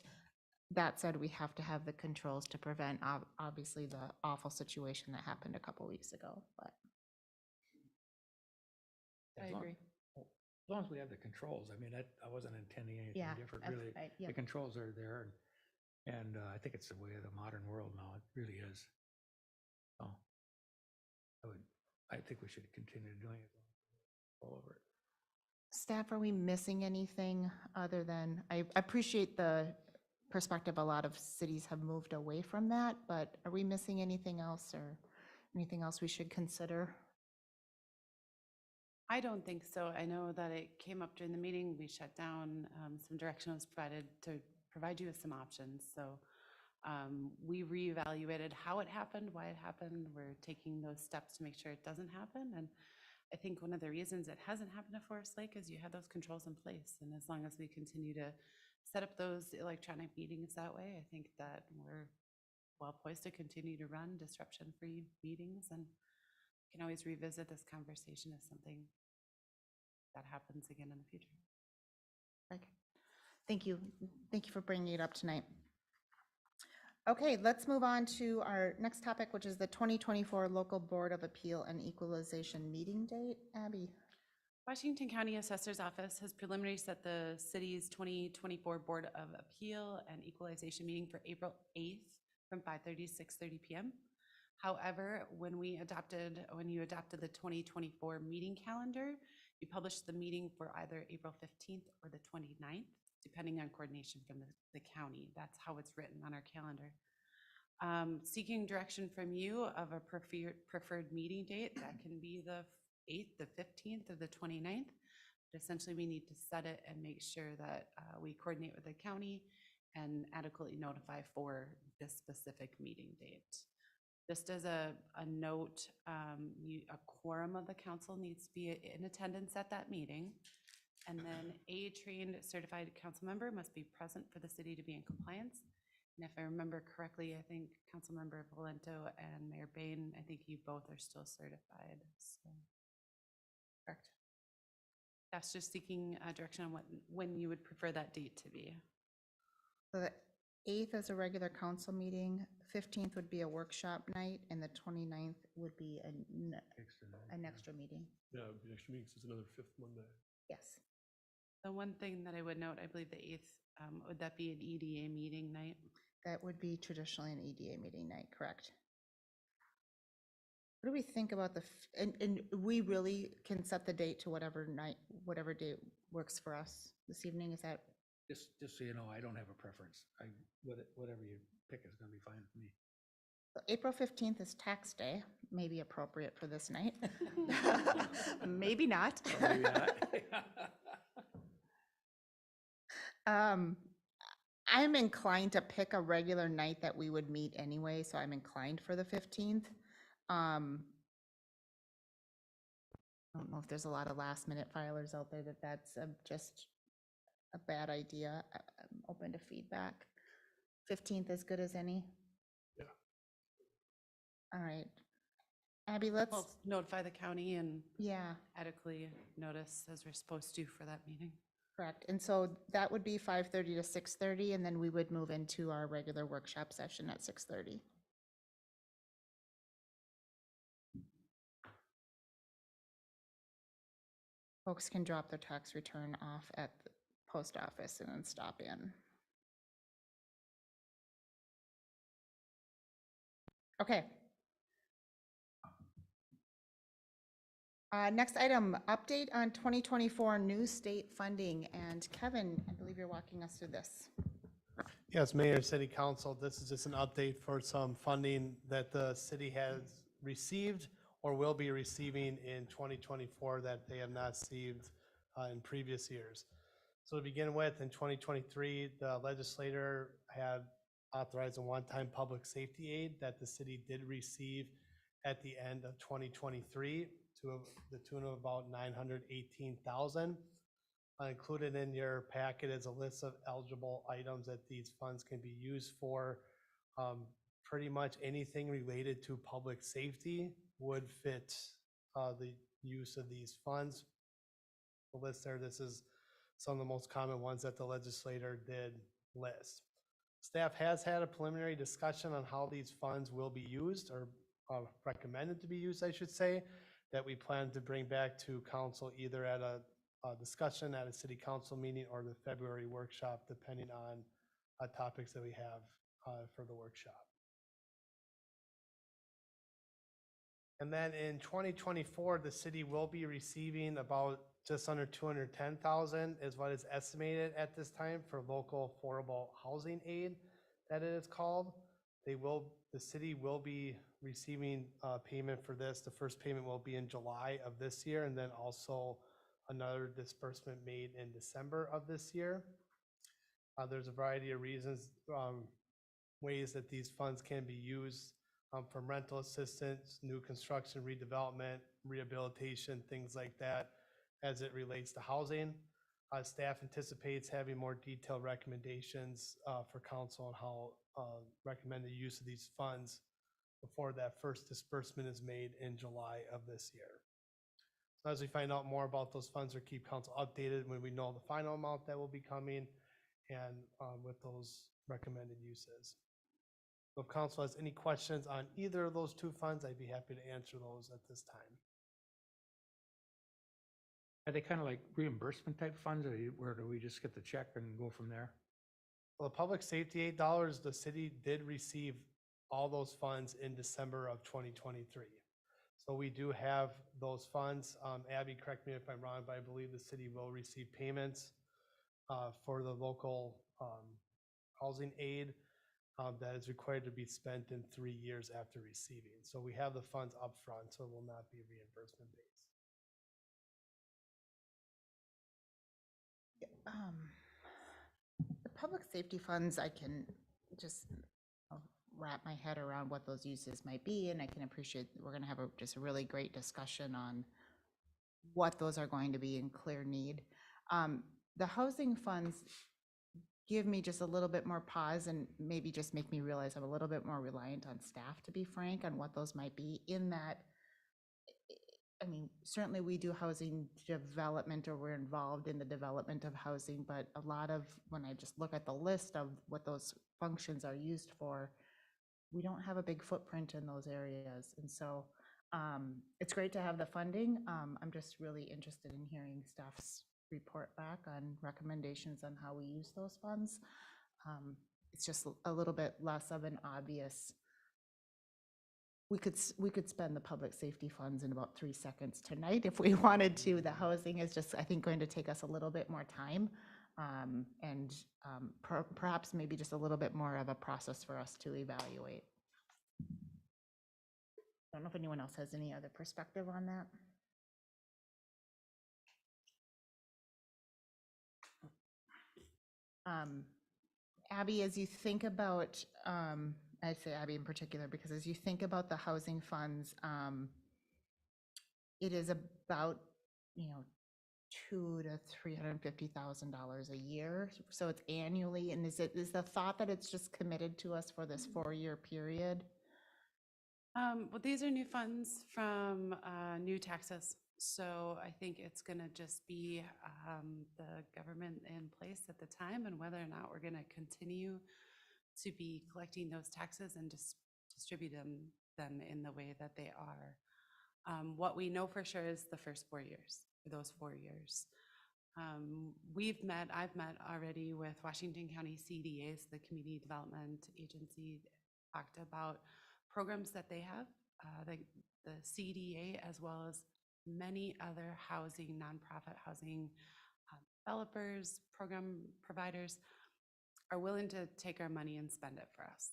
That said, we have to have the controls to prevent, obviously, the awful situation that happened a couple weeks ago. But I agree. As long as we have the controls, I mean, I wasn't intending anything yeah, different, that's really. right. The Yep. controls are there, and I think it's the way of the modern world now. It really is. So I think we should continue doing it all over it. Staff, are we missing anything other than, I appreciate the perspective, a lot of cities have moved away from that, but are we missing anything else or anything else we should consider? I don't think so. I know that it came up during the meeting. We shut down. Some direction was provided to provide you with some options. So we reevaluated how it happened, why it happened. We're taking those steps to make sure it doesn't happen. And I think one of the reasons it hasn't happened at Forest Lake is you had those controls in place. And as long as we continue to set up those electronic meetings that way, I think that we're well poised to continue to run disruption-free meetings, and we can always revisit this conversation if something that happens again in the future. Okay. Thank you. Thank you for bringing it up tonight. Okay, let's move on to our next topic, which is the 2024 Local Board of Appeal and Equalization meeting date. Abby. Washington County Assessor's Office has preliminary set the city's 2024 Board of Appeal and Equalization meeting for April 8th from 5:30 to 6:30 p.m. However, when you adopted the 2024 meeting calendar, you published the meeting for either April 15th or the 29th, depending on coordination from the county. That's how it's written on our calendar. Seeking direction from you of a preferred meeting date, that can be the 8th, the 15th, or the 29th. But essentially, we need to set it and make sure that we coordinate with the county and adequately notify for this specific meeting date. Just as a note, a quorum of the council needs to be in attendance at that meeting. And then a trained certified council member must be present for the city to be in compliance. And if I remember correctly, I think Councilmember Valento and Mayor Bain, I think you both are still certified. So, correct. That's just seeking direction on when you would prefer that date to be. So the 8th is a regular council meeting, 15th would be a workshop night, and the 29th would be an extra meeting. Yeah, it would be an extra meeting 'cause it's another fifth Monday. Yes. The one thing that I would note, I believe the 8th, would that be an EDA meeting night? That would be traditionally an EDA meeting night, correct? What do we think about and we really can set the date to whatever date works for us this evening, is that? Just so you know, I don't have a preference. Whatever you pick is gonna be fine with me. April 15th is tax day, may be appropriate for this night. Maybe not. Or maybe not. I'm inclined to pick a regular night that we would meet anyway, so I'm inclined for the 15th. I don't know if there's a lot of last minute filers out there that's just a bad idea. I'm open to feedback. 15th as good as any? Yeah. All right. Abby, let's, Well, notify the county and yeah, adequately notice as we're supposed to for that meeting. correct. And so that would be 5:30 to 6:30, and then we would move into our regular workshop session at 6:30. Folks can drop their tax return off at the post office and then stop in. Okay. Next item, update on 2024 new state funding. And Kevin, I believe you're walking us through this. Yes, Mayor, City Council, this is just an update for some funding that the city has received or will be receiving in 2024 that they have not received in previous years. So to begin with, in 2023, the legislator had authorized a one-time public safety aid that the city did receive at the end of 2023 to the tune of about $918,000. Included in your packet is a list of eligible items that these funds can be used for. Pretty much anything related to public safety would fit the use of these funds. The list there, this is some of the most common ones that the legislator did list. Staff has had a preliminary discussion on how these funds will be used, or recommended to be used, I should say, that we plan to bring back to council either at a discussion at a city council meeting or the February workshop, depending on topics that we have for the workshop. And then in 2024, the city will be receiving about just under 210,000 is what is estimated at this time for local affordable housing aid, that it is called. The city will be receiving payment for this. The first payment will be in July of this year, and then also another disbursement made in December of this year. There's a variety of reasons, ways that these funds can be used, from rental assistance, new construction, redevelopment, rehabilitation, things like that, as it relates to housing. Staff anticipates having more detailed recommendations for council on how recommend the use of these funds before that first disbursement is made in July of this year. So as we find out more about those funds, or keep council updated when we know the final amount that will be coming and with those recommended uses. So if council has any questions on either of those two funds, I'd be happy to answer those at this time. Are they kind of like reimbursement type funds, or where do we just get the check and go from there? Well, the public safety $8, the city did receive all those funds in December of 2023. So we do have those funds. Abby, correct me if I'm wrong, but I believe the city will receive payments for the local housing aid that is required to be spent in 3 years after receiving. So we have the funds upfront, so it will not be reimbursement based. The public safety funds, I can just wrap my head around what those uses might be, and I can appreciate we're going to have just a really great discussion on what those are going to be in clear need. The housing funds give me just a little bit more pause and maybe just make me realize I'm a little bit more reliant on staff, to be frank, on what those might be, in that, I mean, certainly we do housing development, or we're involved in the development of housing, but a lot of, when I just look at the list of what those functions are used for, we don't have a big footprint in those areas. And so it's great to have the funding. I'm just really interested in hearing staff's report back on recommendations on how we use those funds. It's just a little bit less of an obvious. We could spend the public safety funds in about 3 seconds tonight if we wanted to. The housing is just, I think, going to take us a little bit more time, and perhaps maybe just a little bit more of a process for us to evaluate. I don't know if anyone else has any other perspective on that. Abby, as you think about, I say Abby in particular, because as you think about the housing funds, it is about, $200,000 to $350,000 a year. So it's annually, and is the thought that it's just committed to us for this 4-year period? Well, these are new funds from new taxes. So I think it's going to just be the government in place at the time, and whether or not we're going to continue to be collecting those taxes and just distribute them in the way that they are. What we know for sure is the first 4 years, for those 4 years. I've met already with Washington County CDAs, the Community Development Agency, talked about programs that they have, the CDA, as well as many other housing, nonprofit housing developers, program providers are willing to take our money and spend it for us.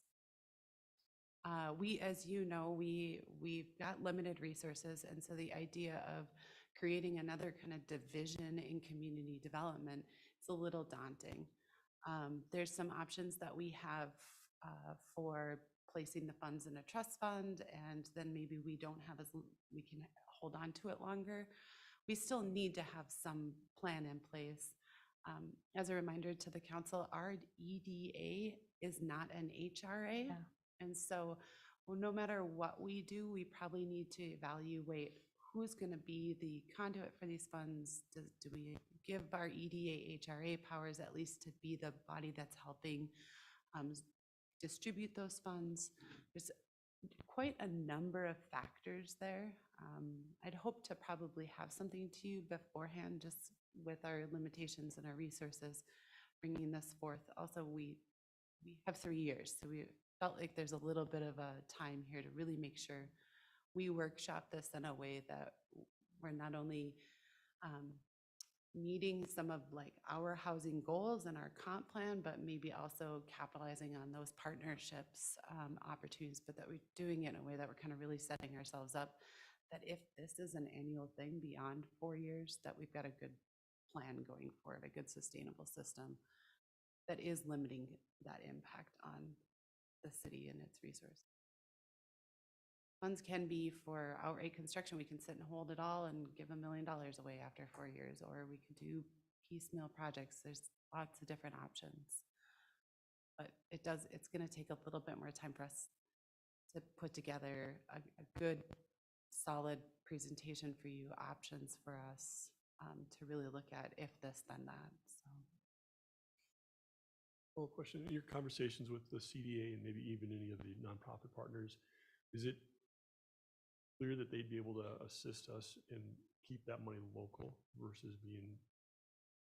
We, as you know, we've got limited resources, and so the idea of creating another kind of division in community development is a little daunting. There's some options that we have for placing the funds in a trust fund, and then maybe we don't have we can hold on to it longer. We still need to have some plan in place. As a reminder to the council, our EDA is not an HRA. Yeah. And so no matter what we do, we probably need to evaluate who's going to be the conduit for these funds. Do we give our EDA HRA powers at least to be the body that's helping distribute those funds? There's quite a number of factors there. I'd hope to probably have something to you beforehand, just with our limitations and our resources, bringing this forth. Also, we have 3 years, so we felt like there's a little bit of a time here to really make sure we workshop this in a way that we're not only meeting some of like our housing goals and our comp plan, but maybe also capitalizing on those partnerships opportunities, but that we're doing it in a way that we're kind of really setting ourselves up, that if this is an annual thing beyond 4 years, that we've got a good plan going forward, a good sustainable system that is limiting that impact on the city and its resources. Funds can be for outright construction. We can sit and hold it all and give $1 million away after 4 years, or we could do piecemeal projects. There's lots of different options. But it's gonna take a little bit more time for us to put together a good, solid presentation for you, options for us to really look at if this, then that, so. Well, question, in your conversations with the CDA and maybe even any of the nonprofit partners, is it clear that they'd be able to assist us and keep that money local versus being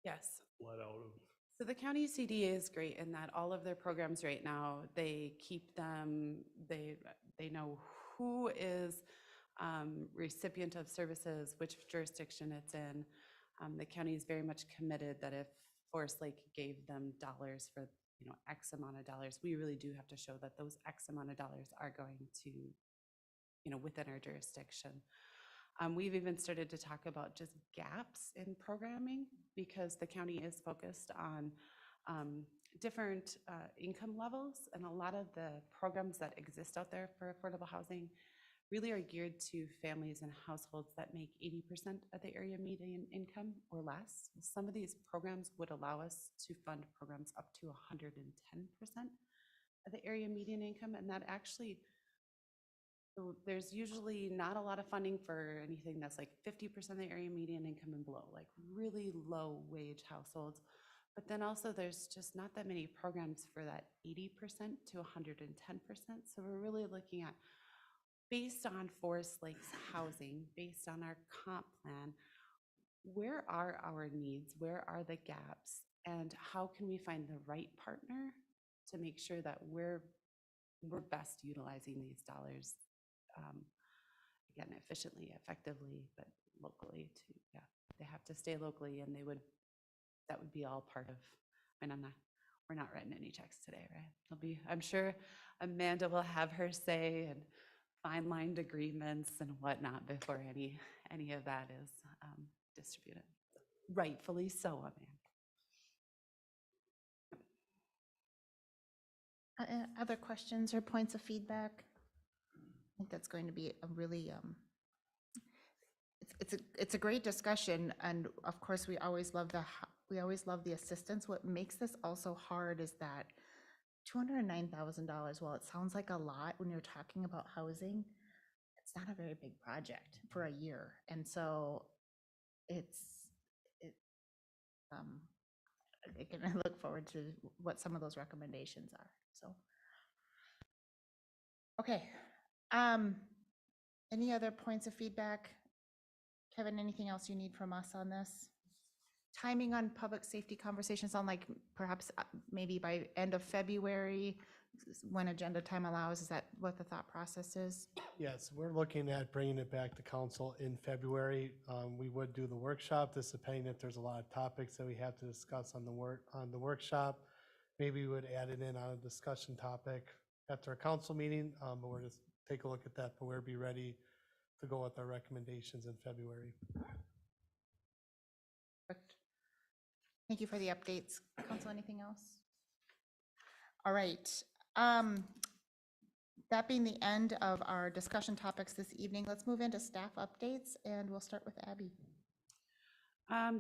Yes. let out of? So the county CDA is great in that all of their programs right now, they keep them, they know who is recipient of services, which jurisdiction it's in. The county is very much committed that if Forest Lake gave them dollars for, X amount of dollars, we really do have to show that those X amount of dollars are going to, within our jurisdiction. We've even started to talk about just gaps in programming because the county is focused on different income levels, and a lot of the programs that exist out there for affordable housing really are geared to families and households that make 80% of the area median income or less. Some of these programs would allow us to fund programs up to 110% of the area median income, and that actually, so there's usually not a lot of funding for anything that's like 50% of the area median income and below, like really low wage households. But then also there's just not that many programs for that 80% to 110%. So we're really looking at, based on Forest Lake's housing, based on our comp plan, where are our needs? Where are the gaps? And how can we find the right partner to make sure that we're best utilizing these dollars, again, efficiently, effectively, but locally too. Yeah, they have to stay locally, and that would be all part of, we're not writing any checks today, right? I'm sure Amanda will have her say and fine-lined agreements and whatnot before any of that is distributed. Rightfully so, Amanda. Other questions or points of feedback? I think that's going to be a really, it's a great discussion, and of course, we always love the assistance. What makes this also hard is that $209,000, while it sounds like a lot when you're talking about housing, it's not a very big project for a year. And so again, I look forward to what some of those recommendations are, so. Okay, any other points of feedback? Kevin, anything else you need from us on this? Timing on public safety conversations on like perhaps maybe by end of February, when agenda time allows, is that what the thought process is? Yes, we're looking at bringing it back to council in February. We would do the workshop, this depending if there's a lot of topics that we have to discuss on the workshop. Maybe we would add it in on a discussion topic after a council meeting, but we're just take a look at that, but we'll be ready to go with our recommendations in February. Perfect. Thank you for the updates. Council, anything else? All right. That being the end of our discussion topics this evening, let's move into staff updates, and we'll start with Abby.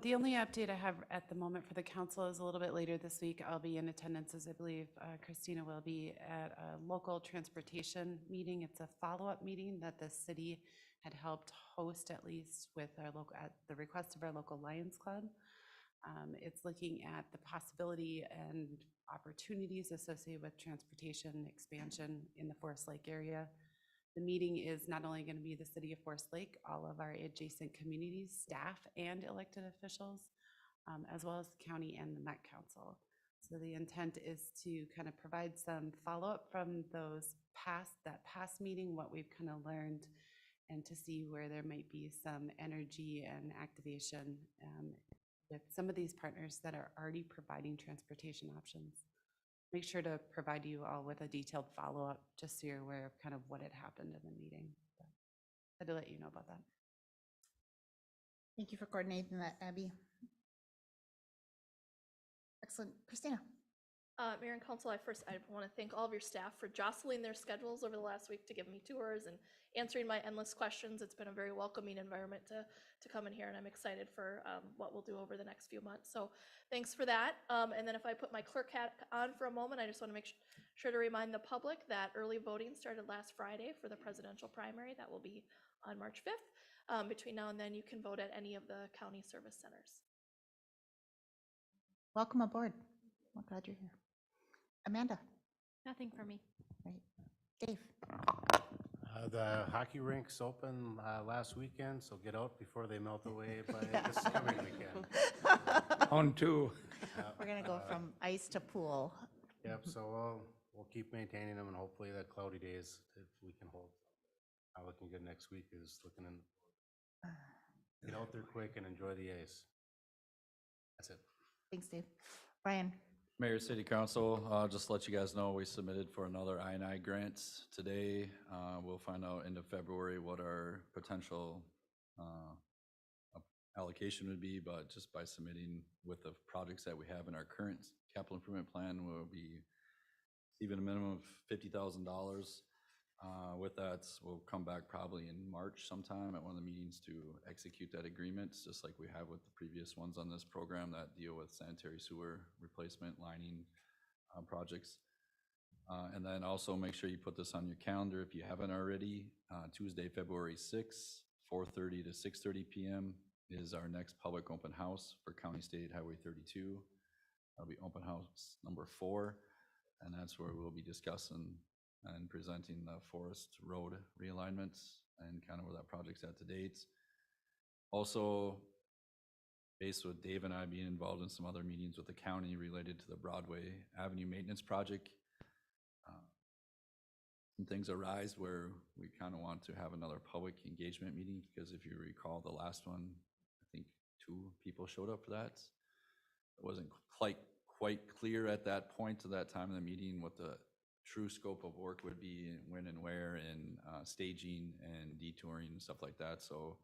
The only update I have at the moment for the council is a little bit later this week. I'll be in attendance, as I believe Christina will be, at a local transportation meeting. It's a follow-up meeting that the city had helped host, at least with our local, at the request of our local Lions Club. It's looking at the possibility and opportunities associated with transportation expansion in the Forest Lake area. The meeting is not only going to be the city of Forest Lake, all of our adjacent communities, staff, and elected officials, as well as the county and the Met Council. So the intent is to kind of provide some follow-up from that past meeting, what we've kind of learned, and to see where there might be some energy and activation with some of these partners that are already providing transportation options. Make sure to provide you all with a detailed follow-up, just so you're aware of kind of what had happened in the meeting. But I had to let you know about that. Thank you for coordinating that, Abby. Excellent. Christina? Mayor and Council, I want to thank all of your staff for jostling their schedules over the last week to give me tours and answering my endless questions. It's been a very welcoming environment to come in here, and I'm excited for what we'll do over the next few months. So thanks for that. And then if I put my clerk hat on for a moment, I just want to make sure to remind the public that early voting started last Friday for the presidential primary. That will be on March 5th. Between now and then, you can vote at any of the county service centers. Welcome aboard. I'm glad you're here. Amanda? Nothing for me. Right. Dave? The hockey rinks open last weekend, so get out before they melt away by this coming weekend. On two. We're going to go from ice to pool. Yep, so we'll keep maintaining them, and hopefully the cloudy days, if we can hold. Not looking good next week is looking in. Get out there quick and enjoy the ice. That's it. Thanks, Dave. Brian? Mayor, City Council, just to let you guys know, we submitted for another I&I grant today. We'll find out end of February what our potential allocation would be, but just by submitting with the projects that we have in our current capital improvement plan, we'll be receiving a minimum of $50,000. With that, we'll come back probably in March sometime at one of the meetings to execute that agreement, just like we have with the previous ones on this program that deal with sanitary sewer replacement lining projects. And then also make sure you put this on your calendar if you haven't already. Tuesday, February 6th, 4:30 to 6:30 p.m. is our next public open house for County State Highway 32. That'll be open house number 4, and that's where we'll be discussing and presenting the Forest Road realignments and kind of where that project's at to date. Also, based with Dave and I being involved in some other meetings with the county related to the Broadway Avenue maintenance project, some things arise where we kind of want to have another public engagement meeting, because if you recall the last one, I think 2 people showed up for that. It wasn't quite clear at that point to that time in the meeting what the true scope of work would be, and when and where, and staging and detouring and stuff like that. So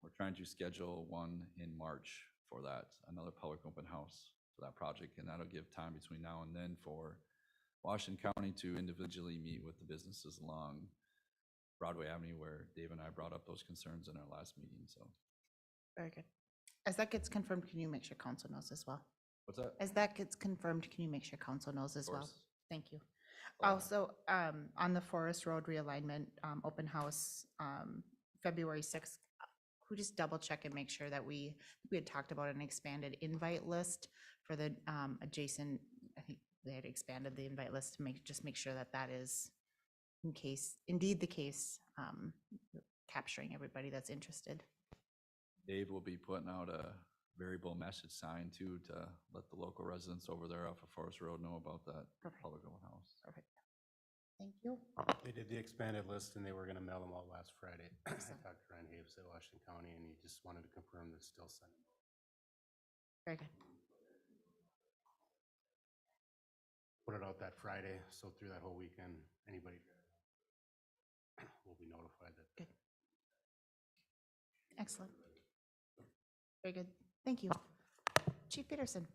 we're trying to schedule one in March for that, another public open house for that project, and that'll give time between now and then for Washington County to individually meet with the businesses along Broadway Avenue, where Dave and I brought up those concerns in our last meeting. So Very good. As that gets confirmed, can you make sure council knows as well? what's that? As that gets confirmed, can you make sure council knows as well? course. Thank you. Also, on the Forest Road realignment, open house, February 6th, who just double check and make sure that we had talked about an expanded invite list for the adjacent, I think they had expanded the invite list to make sure that that is indeed the case, capturing everybody that's interested. Dave will be putting out a variable message sign too, to let the local residents over there off of Forest Road know about that Perfect. public open house. Perfect. Thank you. They did the expanded list, and they were going to mail them out last Friday. I Excellent. talked to Ryan Haves at Washington County, and he just wanted to confirm they're still sending them. Very good. Put it out that Friday, so through that whole weekend, anybody will be notified that. Good. Excellent. Very good. Thank you. Chief Peterson.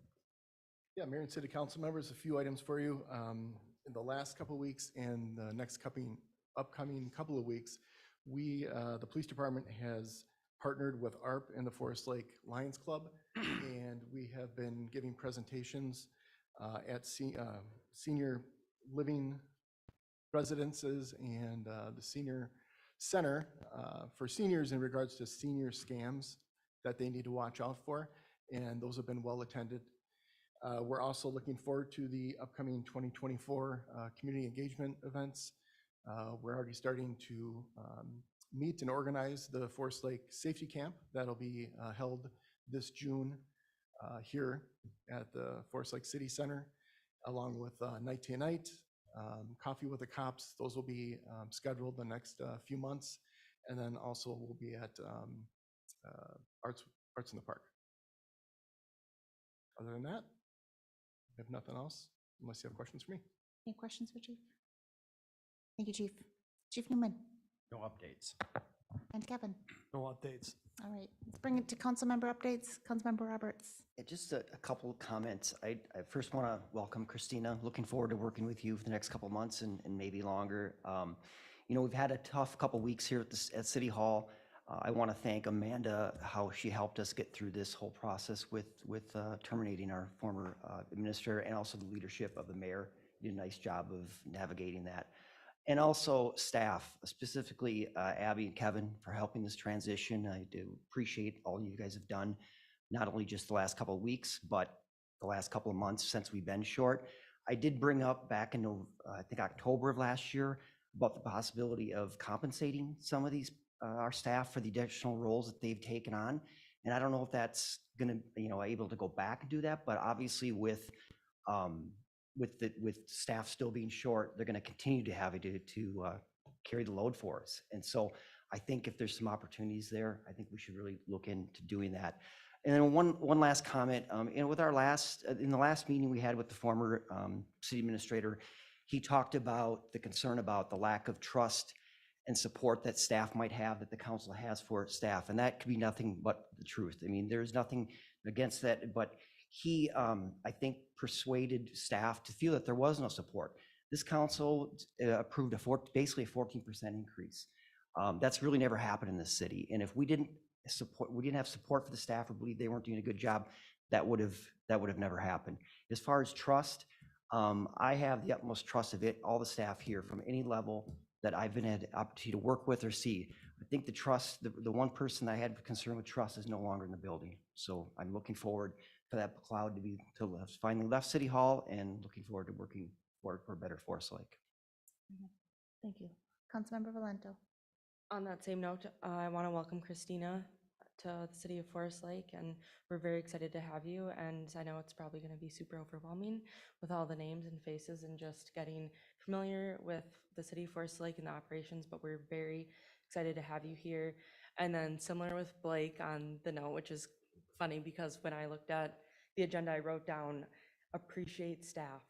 Yeah, Mayor and City Council members, a few items for you. In the last couple of weeks and the next upcoming couple of weeks, the police department has partnered with ARP and the Forest Lake Lions Club, and we have been giving presentations at senior living residences and the senior center for seniors in regards to senior scams that they need to watch out for, and those have been well attended. We're also looking forward to the upcoming 2024 community engagement events. We're already starting to meet and organize the Forest Lake Safety Camp that'll be held this June here at the Forest Lake City Center, along with Night to Night, Coffee with the Cops. Those will be scheduled the next few months. And then also we'll be at Arts in the Park. Other than that, I have nothing else, unless you have questions for me. Any questions for Chief? Thank you, Chief. Chief Newman No updates. and Kevin. No updates. All right, let's bring it to council member updates. Councilmember Roberts. Just a couple of comments. I first want to welcome Christina. Looking forward to working with you for the next couple of months and maybe longer. You know, we've had a tough couple weeks here at City Hall. I want to thank Amanda, how she helped us get through this whole process with terminating our former administrator, and also the leadership of the mayor. You did a nice job of navigating that. And also staff, specifically Abby and Kevin, for helping this transition. I do appreciate all you guys have done, not only just the last couple of weeks, but the last couple of months since we've been short. I did bring up back in, I think, October of last year about the possibility of compensating some of these, our staff, for the additional roles that they've taken on. And I don't know if that's gonna, you know, able to go back and do that, but obviously with staff still being short, they're gonna continue to have to carry the load for us. And so I think if there's some opportunities there, I think we should really look into doing that. And then one last comment, and with our in the last meeting we had with the former city administrator, he talked about the concern about the lack of trust and support that staff might have, that the council has for staff. And that could be nothing but the truth. I mean, there's nothing against that, but he, I think, persuaded staff to feel that there was no support. This council approved basically a 14% increase. That's really never happened in this city. And if we didn't have support for the staff or believe they weren't doing a good job, that would have never happened. As far as trust, I have the utmost trust of all the staff here from any level that I've been had the opportunity to work with or see. I think the trust, the one person I had concern with trust is no longer in the building. So I'm looking forward for that cloud to finally left City Hall, and looking forward to working for a better Forest Lake. Thank you. Councilmember Valento. On that same note, I want to welcome Christina to the city of Forest Lake, and we're very excited to have you. And I know it's probably going to be super overwhelming with all the names and faces and just getting familiar with the city of Forest Lake and the operations, but we're very excited to have you here. And then similar with Blake on the note, which is funny because when I looked at the agenda, I wrote down appreciate staff.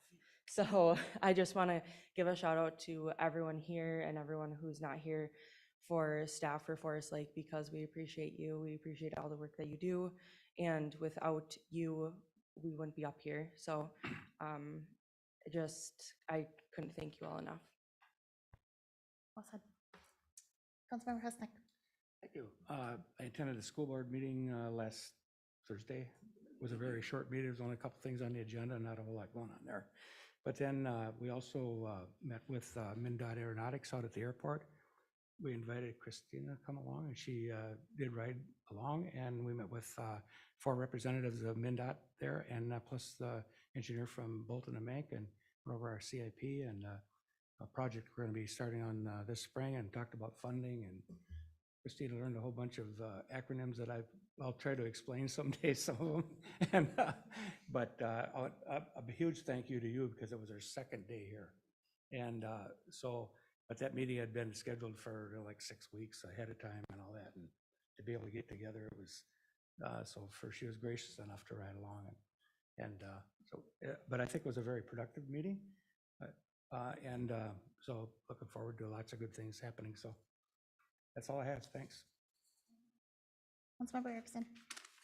So I just want to give a shout out to everyone here and everyone who's not here for staff for Forest Lake, because we appreciate you. We appreciate all the work that you do. And without you, we wouldn't be up here. So I couldn't thank you all enough. Well said. Councilmember Husnick. Thank you. I attended a school board meeting last Thursday. It was a very short meeting. There was only a couple things on the agenda, not a whole lot going on there. But then we also met with MnDOT Aeronautics out at the airport. We invited Christina to come along, and she did ride along, and we met with 4 representatives of MnDOT there, and plus the engineer from Bolton and Mank, and went over our CIP and a project we're going to be starting on this spring, and talked about funding. And Christina learned a whole bunch of acronyms that I'll try to explain someday, some of them. And, but a huge thank you to you, because it was our second day here. And but that meeting had been scheduled for like 6 weeks ahead of time and all that. And to be able to get together, it was, she was gracious enough to ride along. But I think it was a very productive meeting. So looking forward to lots of good things happening. So that's all I have. Thanks. Councilmember Erickson.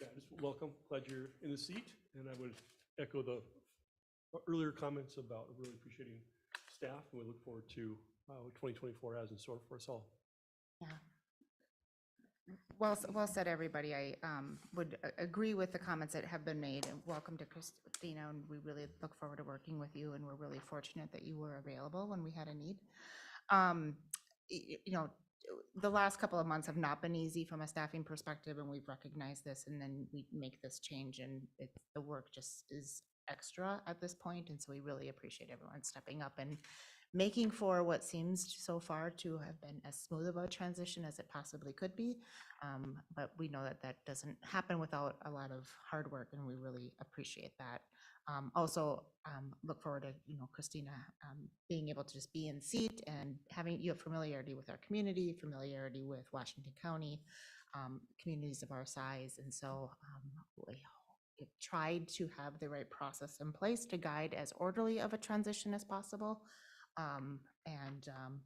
Yeah, just welcome. Glad you're in the seat. And I would echo the earlier comments about really appreciating staff. And we look forward to what 2024 has in store for us all. Yeah. Well said, everybody. I would agree with the comments that have been made. And welcome to Christina, and we really look forward to working with you, and we're really fortunate that you were available when we had a need. You know, the last couple of months have not been easy from a staffing perspective, and we've recognized this, and then we make this change, and the work just is extra at this point, and so we really appreciate everyone stepping up and making for what seems so far to have been as smooth of a transition as it possibly could be. But we know that that doesn't happen without a lot of hard work, and we really appreciate that. Also, look forward to, you know, Christina being able to just be in seat and having you have familiarity with our community, familiarity with Washington County, communities of our size. And so we tried to have the right process in place to guide as orderly of a transition as possible.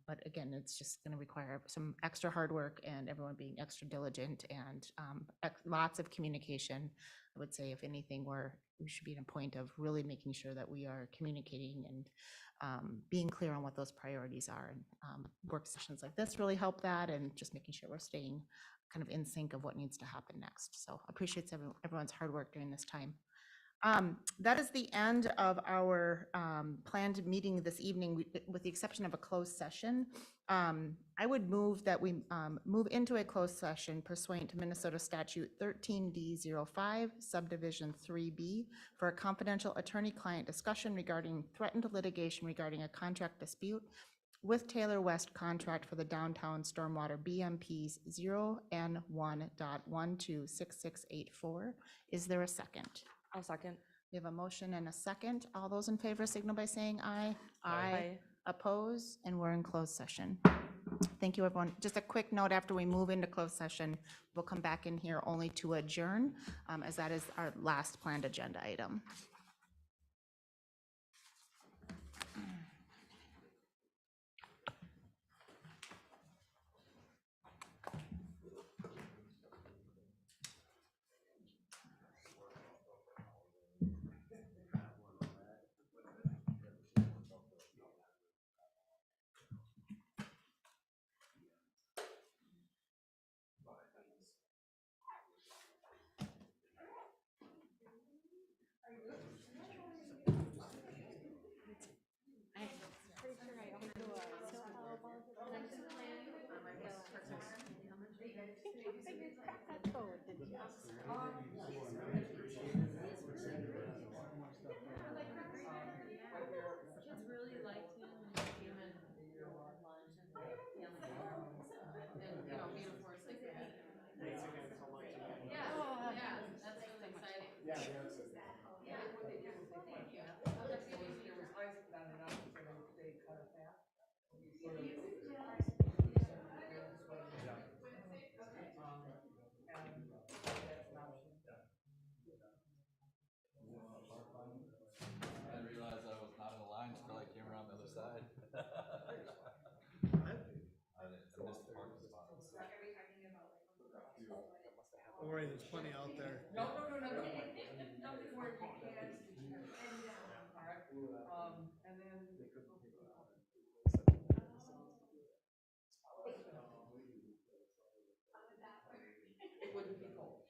But again, it's just going to require some extra hard work and everyone being extra diligent and lots of communication. I would say if anything, we should be at a point of really making sure that we are communicating and being clear on what those priorities are. And work sessions like this really help that, and just making sure we're staying kind of in sync of what needs to happen next. So appreciates everyone's hard work during this time. That is the end of our planned meeting this evening, with the exception of a closed session. I would move that we move into a closed session pursuant to Minnesota Statute 13D05, subdivision 3B, for a confidential attorney-client discussion regarding threatened litigation regarding a contract dispute with Taylor West contract for the downtown stormwater BMPs 0N1.126684. Is there a second? I'll second. We have a motion and a second. All those in favor signal by saying aye. Aye. Oppose, and we're in closed session. Thank you, everyone. Just a quick note, after we move into closed session, we'll come back in here only to adjourn, as that is our last planned agenda item. I didn't realize I was not in the lines until I came around the other side. I missed the parking spot. Don't worry, there's plenty out there. No, nothing where you can't. All right, and then. It wouldn't be cold.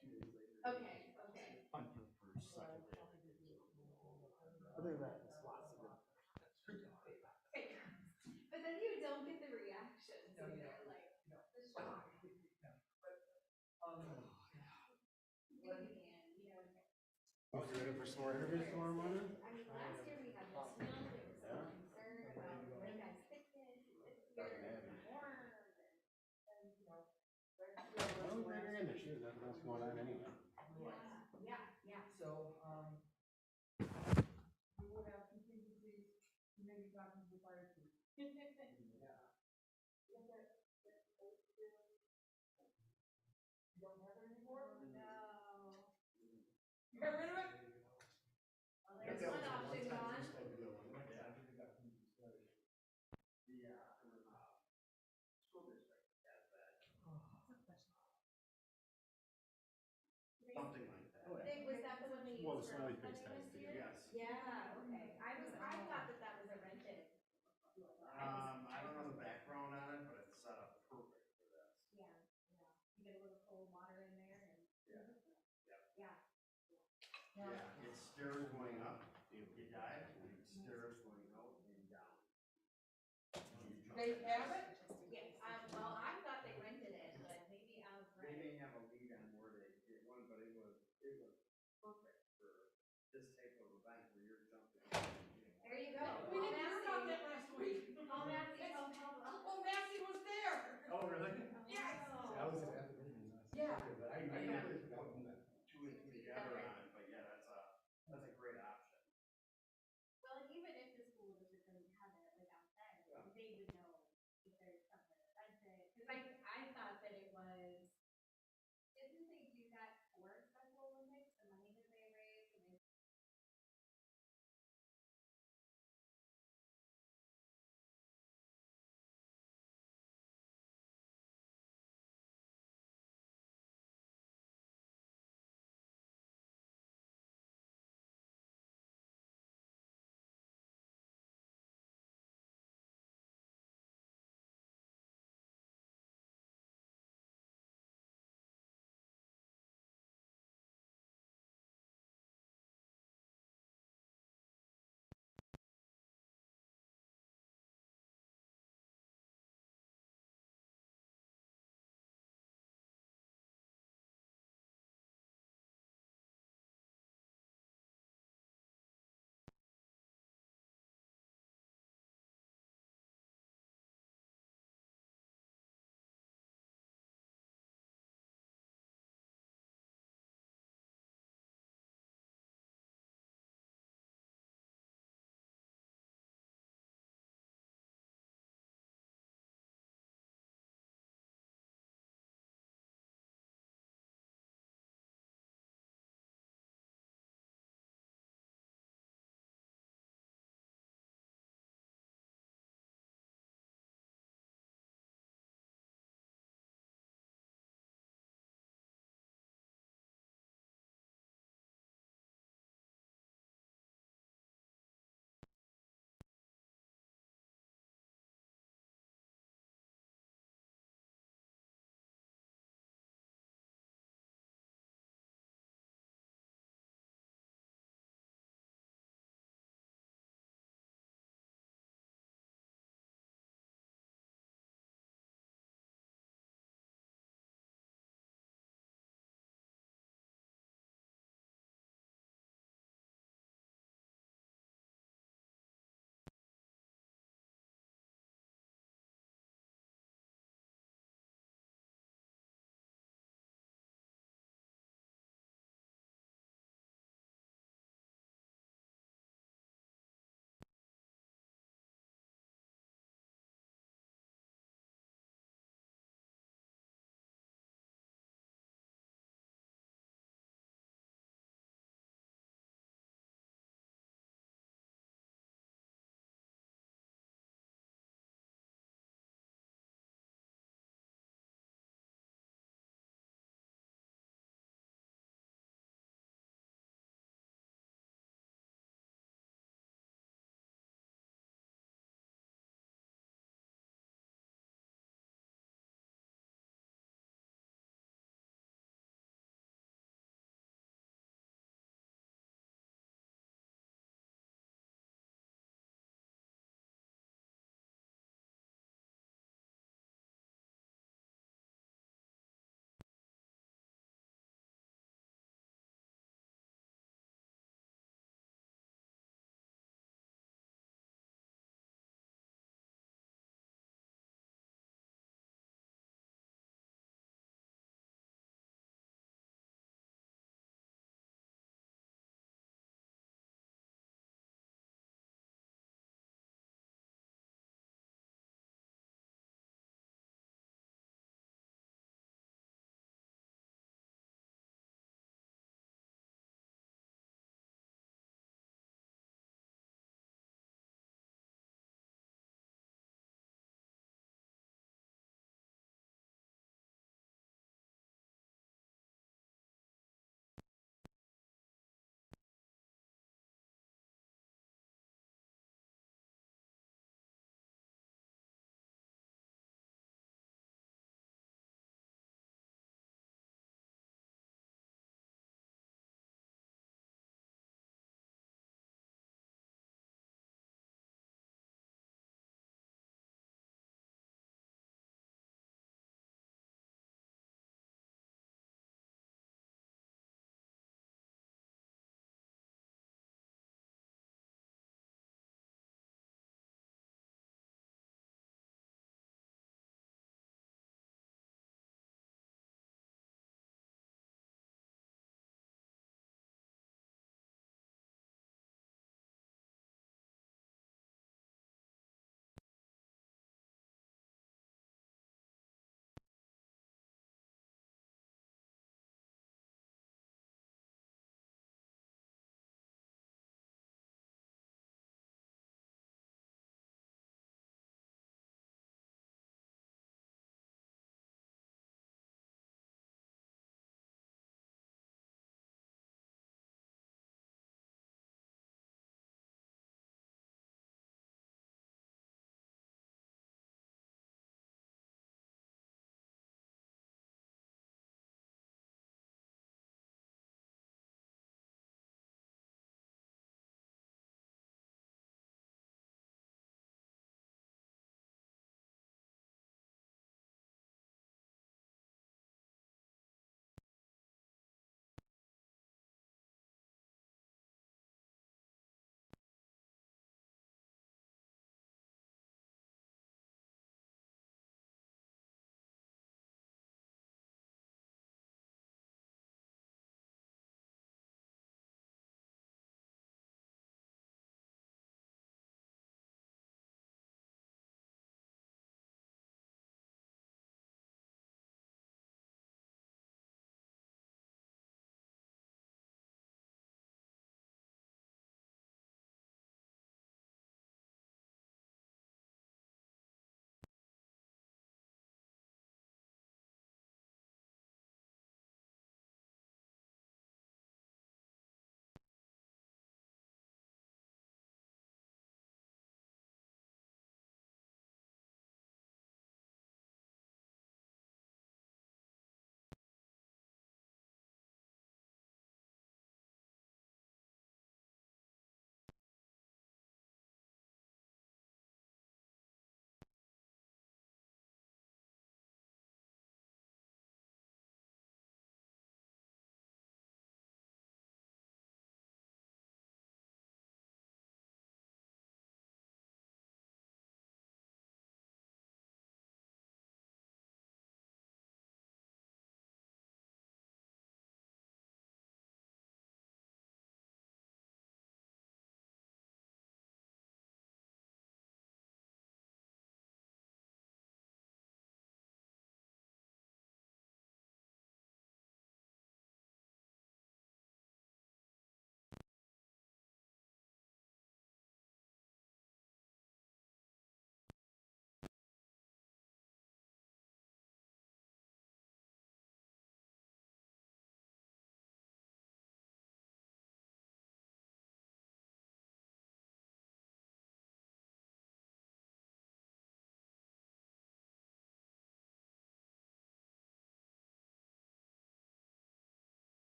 Other than that, it's lots of good. But then you don't get the reactions either, like the shock. Oh, you ready for some more interviews tomorrow morning? I mean, last year we had the snow, there was some concern about the guy's thickness, this year it's warm, and, you know. Well, we're in this year, nothing else going on anyway. Yeah. So, we would have contingencies, maybe talking to the fire chief. You don't have it anymore? No. You got rid of it? Well, there's one option gone. School district has that. Something like that. Was that the one they used? Well, the for Smiley homecoming Face has this to, year? yes. Yeah, okay. I thought that was a rented. I don't know the background on it, but it's set up perfect for this. Yeah. You get a little cold water in there and. Yeah. Yeah. Yeah, it's stairs going up, you dive, and it's stairs going out and down. You jump They in. have it? Yeah, well, I thought they rented it, but maybe I was They right. may have a lead on where they get one, but it was perfect for this type of event where you're jumping. There you go. We didn't hear about that last week. Call Nancy, tell Pablo. Oh, Nancy was there. Oh, really? Yes. I was at the meeting. Yeah. I never put two and two together on it, but yeah, that's a great option. Well, and even if the school district doesn't have it like outside, they would know if there's something to rent it. Cause